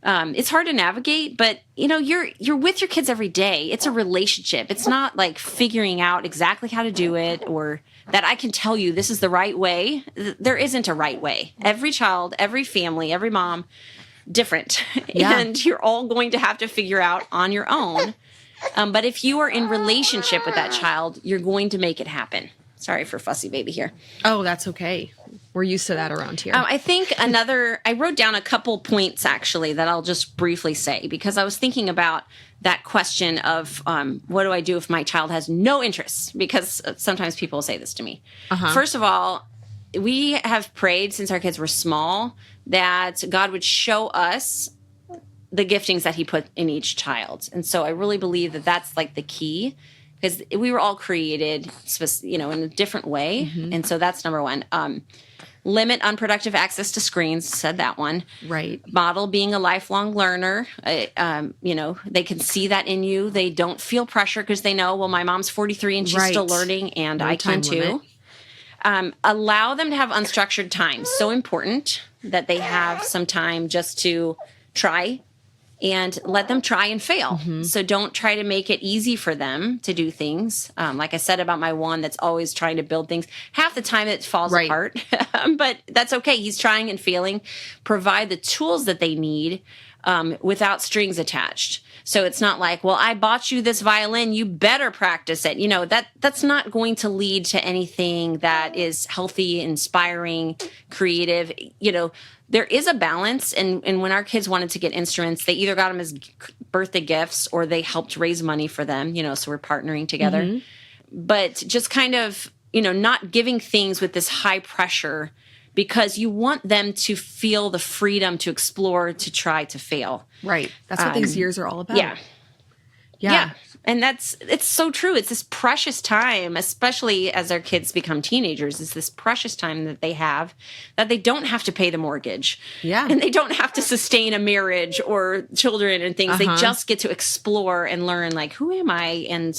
It's hard to navigate, but you're with your kids every day. It's a relationship. It's not like figuring out exactly how to do it, or that I can tell you this is the right way. There isn't a right way. Every child, every family, every mom, different. Yeah. And you're all going to have to figure out on your own. But if you are in relationship with that child, you're going to make it happen. Sorry for fussy baby here. Oh, that's okay. We're used to that around here. I think I wrote down a couple points actually that I'll just briefly say, because I was thinking about that question of what do I do if my child has no interest? Because sometimes people say this to me. First of all, we have prayed since our kids were small that God would show us the giftings that he put in each child. And so I really believe that that's like the key, because we were all created, in a different way. And so that's number one. Limit unproductive access to screens, said that one. Right. Model being a lifelong learner. They can see that in you. They don't feel pressure because they know, well, my mom's 43 and she's still learning, and I can too. Allow them to have unstructured time. So important that they have some time just to try, and let them try and fail. So don't try to make it easy for them to do things. Like I said about my one that's always trying to build things. Half the time it falls apart, but that's okay. He's trying and failing. Provide the tools that they need without strings attached. So it's not like, well, I bought you this violin, you better practice it. That's not going to lead to anything that is healthy, inspiring, creative. There is a balance. And when our kids wanted to get instruments, they either got them as birthday gifts or they helped raise money for them, so we're partnering together. But just kind of, not giving things with this high pressure, because you want them to feel the freedom to explore, to try, to fail. Right. That's what these years are all about. Yeah. And it's so true. It's this precious time, especially as our kids become teenagers, it's this precious time that they have that they don't have to pay the mortgage. Yeah. And they don't have to sustain a marriage or children and things. They just get to explore and learn, like, who am I and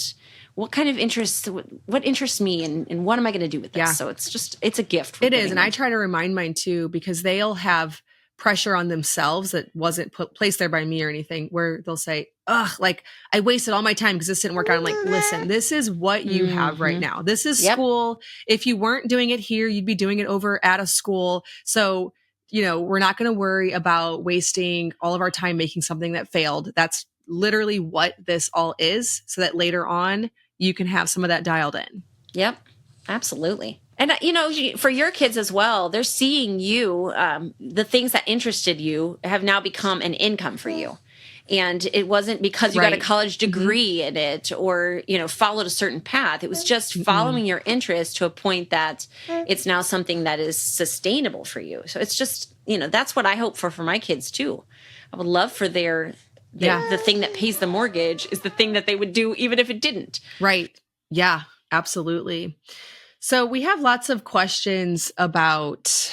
what kind of interests, what interests me and what am I going to do with this? Yeah. So it's a gift. It is. And I try to remind mine too, because they'll have pressure on themselves that wasn't placed there by me or anything, where they'll say, ugh, like I wasted all my time because this didn't work out. I'm like, listen, this is what you have right now. This is school. If you weren't doing it here, you'd be doing it over at a school. So, we're not going to worry about wasting all of our time making something that failed. That's literally what this all is, so that later on you can have some of that dialed in. Yep, absolutely. And, for your kids as well, they're seeing you, the things that interested you have now become an income for you. And it wasn't because you got a college degree in it or, followed a certain path. It was just following your interest to a point that it's now something that is sustainable for you. So it's just, that's what I hope for my kids too. I would love for the thing that pays the mortgage is the thing that they would do even if it didn't. Right. Yeah, absolutely. So we have lots of questions about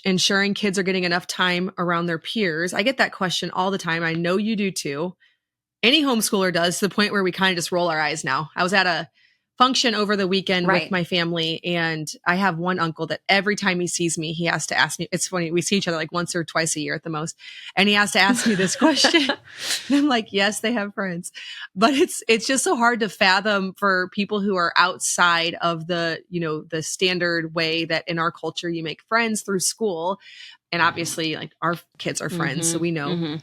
ensuring kids are getting enough time around their peers. I get that question all the time. I know you do too. Any homeschooler does, to the point where we kind of just roll our eyes now. I was at a function over the weekend with my family, and I have one uncle that every time he sees me, he has to ask me. It's funny, we see each other like once or twice a year at the most, and he has to ask me this question. And I'm like, yes, they have friends, but it's just so hard to fathom for people who are outside of the the standard way that in our culture you make friends through school. And obviously, like, our kids are friends, so we know.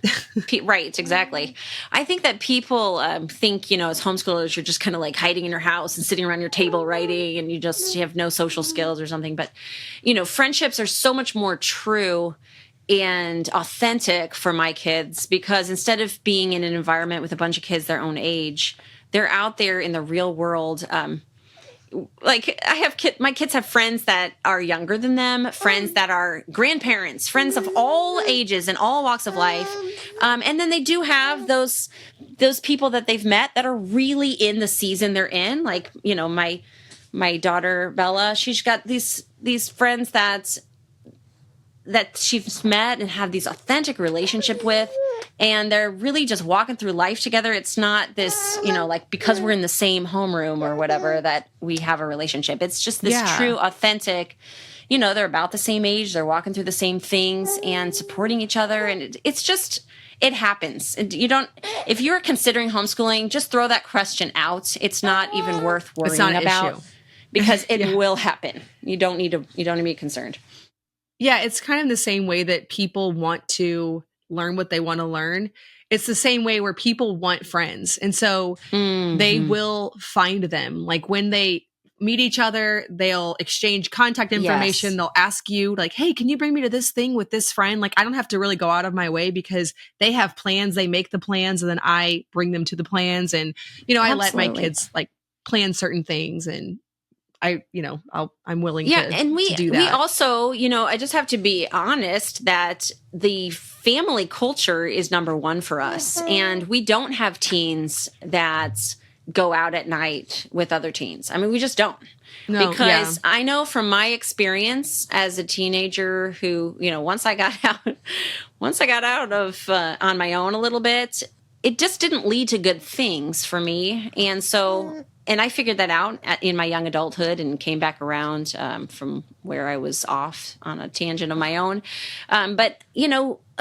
Right, exactly. I think that people think, as homeschoolers, you're just kind of like hiding in your house and sitting around your table writing, and you have no social skills or something. But, friendships are so much more true and authentic for my kids, because instead of being in an environment with a bunch of kids their own age, they're out there in the real world. Like, my kids have friends that are younger than them, friends that are grandparents, friends of all ages and all walks of life. And then they do have those people that they've met that are really in the season they're in. Like, my daughter, Bella, she's got these friends that she's met and have these authentic relationship with, and they're really just walking through life together. It's not this, like, because we're in the same homeroom or whatever that we have a relationship. It's just this true, authentic, they're about the same age. They're walking through the same things and supporting each other. And it's just, it happens. And if you're considering homeschooling, just throw that question out. It's not even worth worrying about issue. Because it will happen. You don't need to be concerned. Yeah, it's kind of the same way that people want to learn what they want to learn. It's the same way where people want friends. And so they will find them. Like, when they meet each other, they'll exchange contact information. They'll ask you, like, hey, can you bring me to this thing with this friend? Like, I don't have to really go out of my way because they have plans. They make the plans, and then I bring them to the plans. And, I let my kids, like, plan certain things, and I'm willing to do that. We also, I just have to be honest that the family culture is number one for us. And we don't have teens that go out at night with other teens. I mean, we just don't. No, because I know from my experience as a teenager who, once I got out of on my own a little bit, it just didn't lead to good things for me. And so, and I figured that out in my young adulthood and came back around from where I was off on a tangent of my own. But,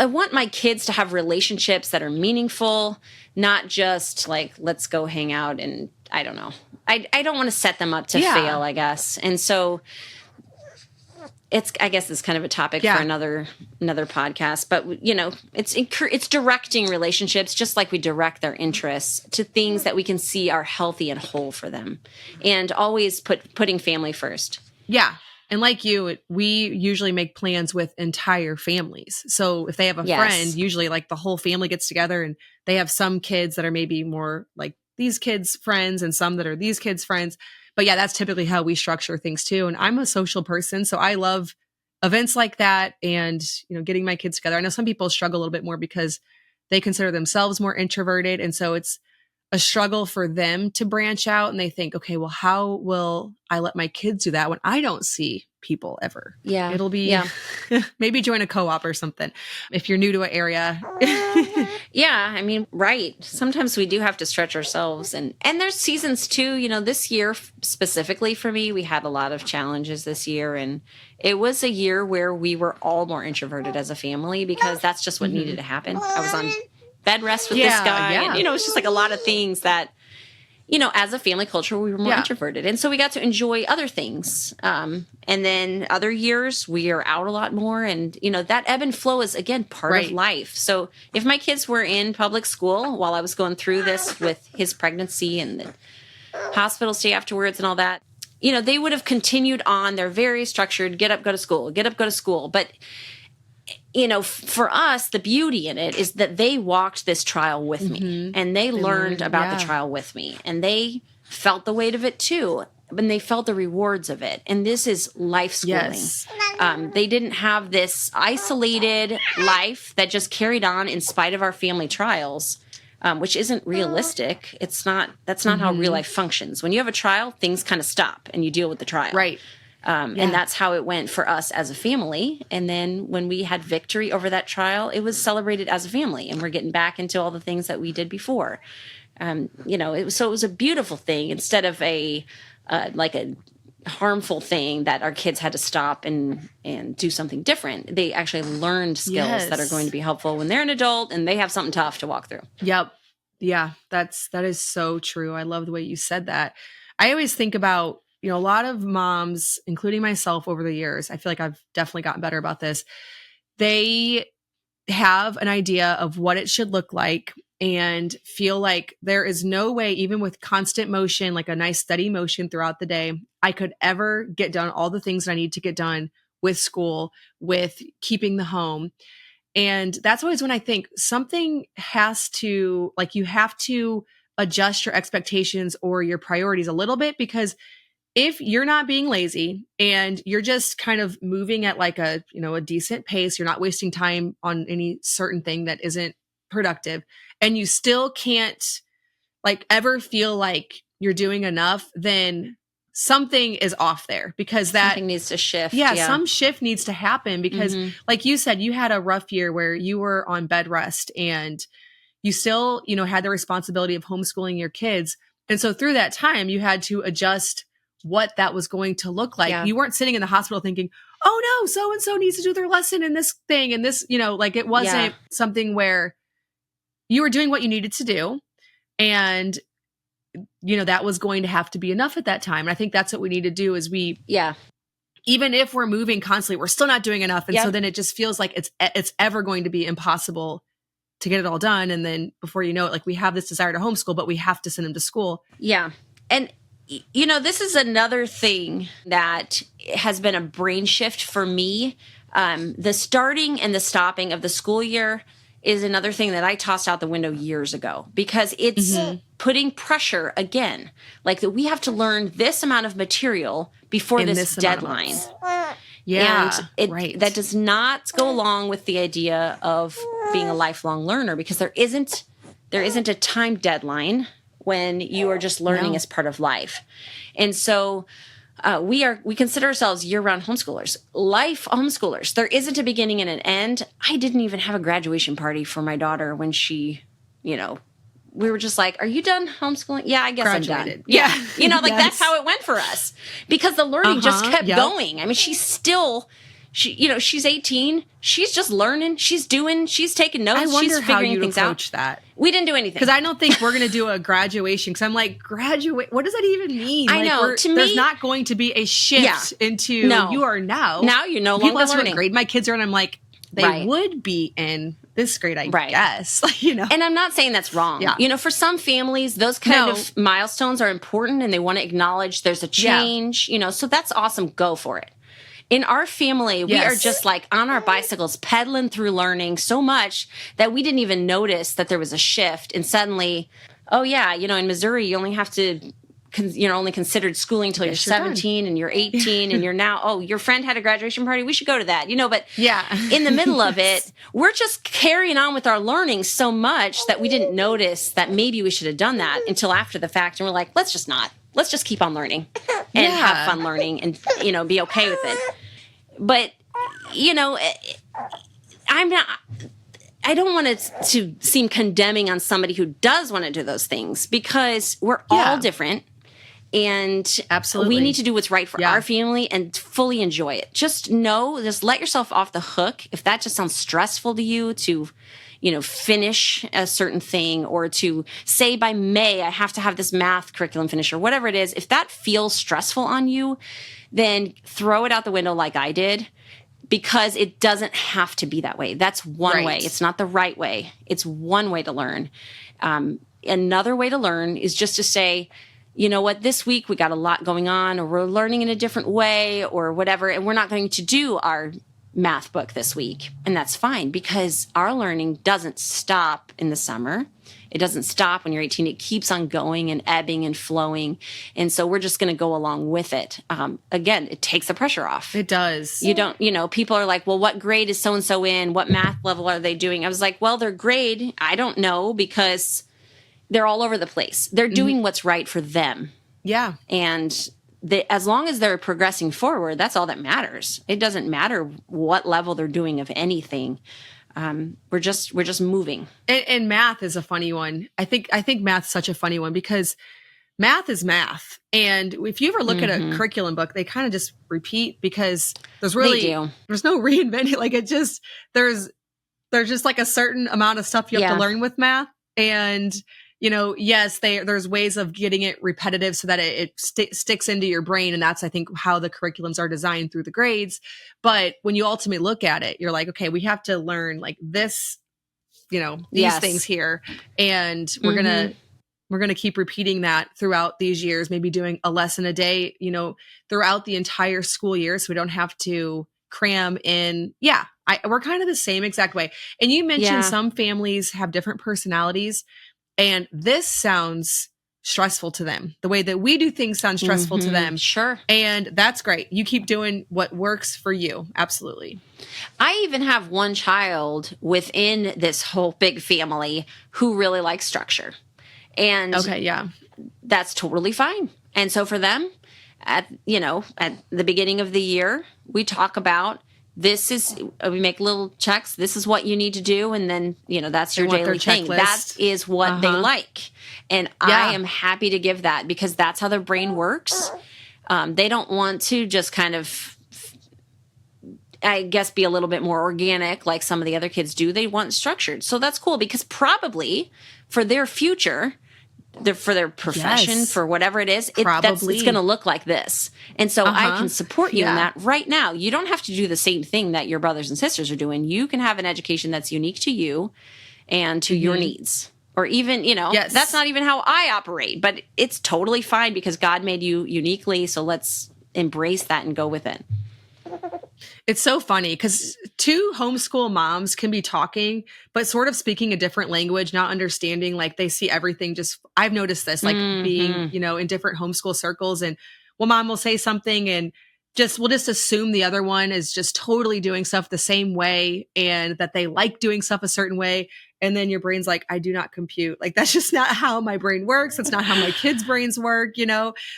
I want my kids to have relationships that are meaningful, not just like, let's go hang out. And I don't know. I don't want to set them up to fail, I guess. And so I guess it's kind of a topic for another podcast, but it's directing relationships just like we direct their interests to things that we can see are healthy and whole for them, and always putting family first. Yeah. And like you, we usually make plans with entire families. So if they have a friend, usually like the whole family gets together, and they have some kids that are maybe more like these kids' friends and some that are these kids' friends. But yeah, that's typically how we structure things too. And I'm a social person, so I love events like that and, getting my kids together. I know some people struggle a little bit more because they consider themselves more introverted. And so a struggle for them to branch out, and they think, okay, well, how will I let my kids do that when I don't see people ever? Yeah. It'll be maybe join a co-op or something if you're new to an area. Yeah, I mean, right. Sometimes we do have to stretch ourselves, and there's seasons too. You know, this year specifically for me, we had a lot of challenges this year, and it was a year where we were all more introverted as a family because that's just what needed to happen. I was on bed rest with this guy, and you know, it's just like a lot of things that, you know, as a family culture, we were more introverted. And so we got to enjoy other things. And then other years, we are out a lot more. And, you know, that ebb and flow is, again, part of life. So if my kids were in public school while I was going through this with his pregnancy and the hospital stay afterwards and all that, you know, they would have continued on. They're very structured, get up, go to school, get up, go to school. But you know, for us, the beauty in it is that they walked this trial with me and they learned about the trial with me and they felt the weight of it too. And they felt the rewards of it. And this is life schooling. Yes. They didn't have this isolated life that just carried on in spite of our family trials, which isn't realistic. That's not how real life functions. When you have a trial, things kind of stop and you deal with the trial. Right. And that's how it went for us as a family. And then when we had victory over that trial, it was celebrated as a family. And we're getting back into all the things that we did before. You know, it was a beautiful thing instead of like a harmful thing that our kids had to stop and do something different. They actually learned skills that are going to be helpful when they're an adult and they have something tough to walk through. Yep. Yeah, that is so true. I love the way you said that. I always think about, you know, a lot of moms, including myself over the years, I feel like I've definitely gotten better about this. They have an idea of what it should look like and feel like there is no way, even with constant motion, like a nice steady motion throughout the day, I could ever get done all the things that I need to get done with school, with keeping the home. And that's always when I think something has to, like, you have to adjust your expectations or your priorities a little bit, because if you're not being lazy and you're just kind of moving at like a, you know, a decent pace, you're not wasting time on any certain thing that isn't productive, and you still can't like ever feel like you're doing enough, then something is off there, because something needs to shift. Yeah, some shift needs to happen, because like you said, you had a rough year where you were on bed rest and you still, you know, had the responsibility of homeschooling your kids. And so through that time, you had to adjust what that was going to look like. Yeah. You weren't sitting in the hospital thinking, oh no, so-and-so needs to do their lesson in this thing. And this, you know, like it wasn't something where you were doing what you needed to do. And, you know, that was going to have to be enough at that time. And I think that's what we need to do is even if we're moving constantly, we're still not doing enough. And so then it just feels like it's ever going to be impossible to get it all done. And then before you know it, like we have this desire to homeschool, but we have to send them to school. Yeah. And you know, this is another thing that has been a brain shift for me. The starting and the stopping of the school year is another thing that I tossed out the window years ago, because it's putting pressure again, like that we have to learn this amount of material before this deadline. Yeah, and that does not go along with the idea of being a lifelong learner, because there isn't a time deadline when you are just learning as part of life. And so we consider ourselves year-round homeschoolers, life homeschoolers. There isn't a beginning and an end. I didn't even have a graduation party for my daughter when she, you know, we were just like, are you done homeschooling? Yeah, I guess graduated. I'm done. Yeah. You know, like that's how it went for us, because the learning just kept going. I mean, she's 18. She's just learning. She's taking notes. I wonder she's figuring how you things approach out. That. We didn't do anything. Because I don't think we're going to do a graduation. Because I'm like, graduate? What does that even mean? I know. To me, there's not going to be a shift into you are now. Now you're no longer People ask learning. What grade my kids are in. I'm like, they would be in this grade, I guess. You know. And I'm not saying that's wrong. Yeah. You know, for some families, those kind of milestones are important, and they want to acknowledge there's a change. You know, so that's awesome. Go for it. In our family, we are just like on our bicycles, pedaling through learning so much that we didn't even notice that there was a shift. And suddenly, oh yeah, you know, in Missouri, you only have to you're only considered schooling till you're Yes, you're done. 17 and you're 18 and you're now, oh, your friend had a graduation party. We should go to that, but Yeah. in the middle of it, we're just carrying on with our learning so much that we didn't notice that maybe we should have done that until after the fact. And we're like, let's just keep on learning and have fun learning and, be okay with it. But, I don't want it to seem condemning on somebody who does want to do those things, because we're all different. And absolutely, we need to do what's right for our family and fully enjoy it. Just let yourself off the hook. If that just sounds stressful to you to, finish a certain thing, or to say by May, I have to have this math curriculum finished, or whatever it is. If that feels stressful on you, then throw it out the window like I did, because it doesn't have to be that way. That's one way. It's not the right way. It's one way to learn. Another way to learn is just to say, you know what, this week we got a lot going on, or we're learning in a different way, or whatever, and we're not going to do our math book this week. And that's fine, because our learning doesn't stop in the summer. It doesn't stop when you're 18. It keeps on going and ebbing and flowing. And so we're just going to go along with it. Again, it takes the pressure off. It does. You don't, people are like, well, what grade is so-and-so in? What math level are they doing? I was like, well, their grade, I don't know, because they're all over the place. They're doing what's right for them. Yeah. And as long as they're progressing forward, that's all that matters. It doesn't matter what level they're doing of anything. We're just moving. And math is a funny one. I think math's such a funny one, because math is math. And if you ever look at a curriculum book, they kind of just repeat, because there's no reinventing. Like there's just like a certain amount of stuff you have to learn with math. And, yes, there's ways of getting it repetitive so that it sticks into your brain. And that's, I think, how the curriculums are designed through the grades. But when you ultimately look at it, you're like, okay, we have to learn like this, these things here. And we're going to keep repeating that throughout these years, maybe doing a lesson a day, throughout the entire school year. So we don't have to cram in. Yeah. We're kind of the same exact way. And you mentioned some families have different personalities, and this sounds stressful to them. The way that we do things sounds stressful to them. Sure. And that's great. You keep doing what works for you. Absolutely. I even have one child within this whole big family who really likes structure. And that's totally fine. And so for them, at the beginning of the year, we talk about, we make little checks. This is what you need to do. And then, that's your daily thing. That is what they like. And I am happy to give that, because that's how their brain works. They don't want to just kind of, I guess, be a little bit more organic like some of the other kids do. They want structured. So that's cool, because probably for their future, for their profession, for whatever it is, it's going to look like this. And so I can support you in that right now. You don't have to do the same thing that your brothers and sisters are doing. You can have an education that's unique to you and to your needs. Or even, that's not even how I operate, but it's totally fine, because God made you uniquely. So let's embrace that and go with it. It's so funny, because two homeschool moms can be talking, but sort of speaking a different language, not understanding, like they see everything I've noticed this, like being, in different homeschool circles, and one mom will say something and we'll just assume the other one is just totally doing stuff the same way, and that they like doing stuff a certain way. And then your brain's like, I do not compute. Like, that's just not how my brain works. That's not how my kids' brains work.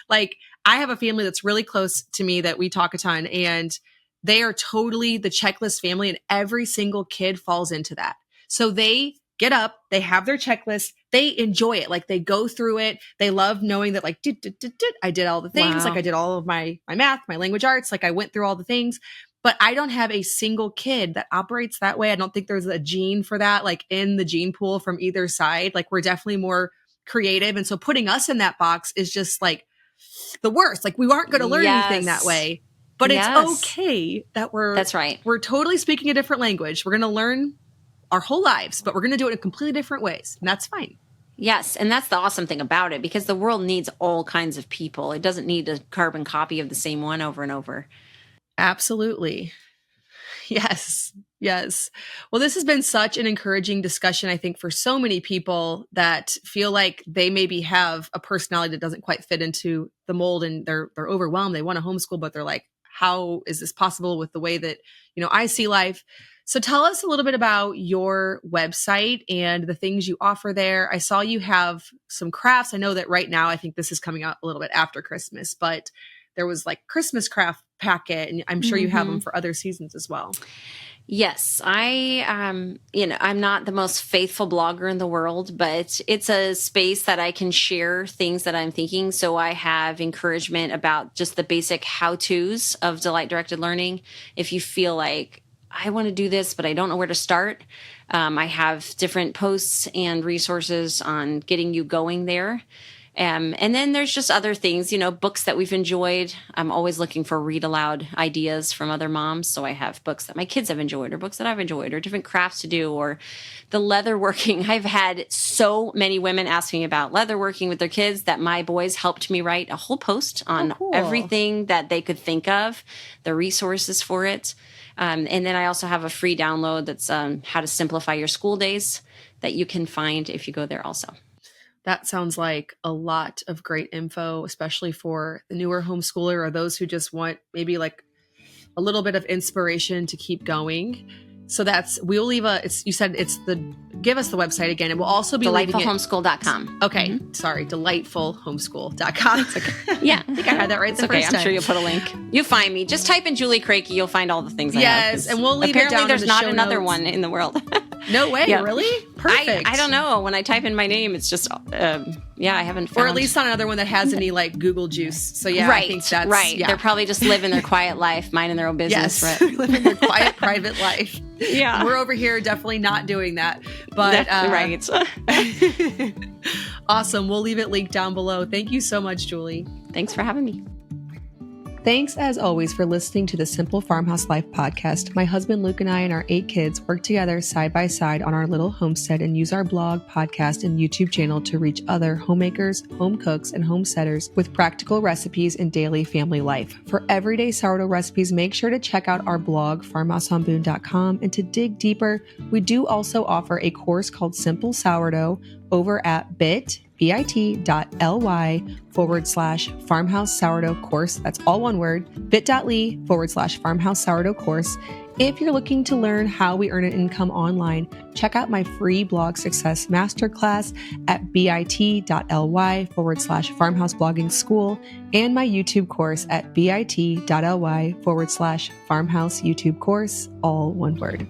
Like, I have a family that's really close to me that we talk a ton, and they are totally the checklist family, and every single kid falls into that. So they get up, they have their checklist, they enjoy it. Like, they go through it. They love knowing that, like, I did all the things. Wow. Like, I did all of my math, my language arts. Like, I went through all the things. But I don't have a single kid that operates that way. I don't think there's a gene for that, like in the gene pool from either side. Like, we're definitely more creative. And so putting us in that box is just like the worst. Like, we aren't going to learn anything that way. But it's okay that that's right. We're totally speaking a different language. We're going to learn our whole lives, but we're going to do it in completely different ways. And that's fine. Yes. And that's the awesome thing about it, because the world needs all kinds of people. It doesn't need a carbon copy of the same one over and over. Absolutely. Yes. Yes. Well, this has been such an encouraging discussion, I think, for so many people that feel like they maybe have a personality that doesn't quite fit into the mold and they're overwhelmed. They want to homeschool, but they're like, how is this possible with the way that, I see life? So tell us a little bit about your website and the things you offer there. I saw you have some crafts. I know that right now, I think this is coming out a little bit after Christmas, but there was like Christmas craft packet, and I'm sure you have them for other seasons as well. Yes, I'm not the most faithful blogger in the world, but it's a space that I can share things that I'm thinking. So I have encouragement about just the basic how-tos of delight-directed learning. If you feel like I want to do this, but I don't know where to start, I have different posts and resources on getting you going there. And then there's just other things, books that we've enjoyed. I'm always looking for read aloud ideas from other moms. So I have books that my kids have enjoyed or books that I've enjoyed or different crafts to do or the leather working. I've had so many women ask me about leather working with their kids that my boys helped me write a whole post on everything that they could think of, the resources for it. And then I also have a free download that's how to simplify your school days that you can find if you go there also. That sounds like a lot of great info, especially for the newer homeschooler or those who just want maybe like a little bit of inspiration to keep going. So we'll leave you said give us the website again. And we'll also be delightfulhomeschool.com. Okay. Sorry. Delightfulhomeschool.com. Okay. Yeah. I think I had that right the first time. I'm sure you'll put a link. You find me. Just type in Julie Crakey. You'll find all the things I have. Yes. And we'll leave it down in the show Apparently there's not another notes. one in the world. No way. Yeah. Really? Perfect. I don't know. When I type in my name, it's just, I haven't found. Or at least not another one that has any like Google juice. So yeah, right, I think that's right. Yeah. They're probably just living their quiet life, minding their own business. Yes. Right? Living their quiet, private life. Yeah. We're over here definitely not doing that. But right. Awesome. We'll leave it linked down below. Thank you so much, Julie. Thanks for having me. Thanks, as always, for listening to the Simple Farmhouse Life podcast. My husband Luke and I and our 8 kids work together side by side on our little homestead and use our blog, podcast, and YouTube channel to reach other homemakers, home cooks, and homesteaders with practical recipes and daily family life. For everyday sourdough recipes, make sure to check out our blog, farmhouseonboone.com. And to dig deeper, we do also offer a course called Simple Sourdough over at bit.ly/farmhouse sourdough course. That's all one word, bit.ly/farmhouse sourdough course. If you're looking to learn how we earn an income online, check out my free blog success masterclass at bit.ly/farmhouse blogging school and my YouTube course at bit.ly/farmhouse YouTube course, all one word.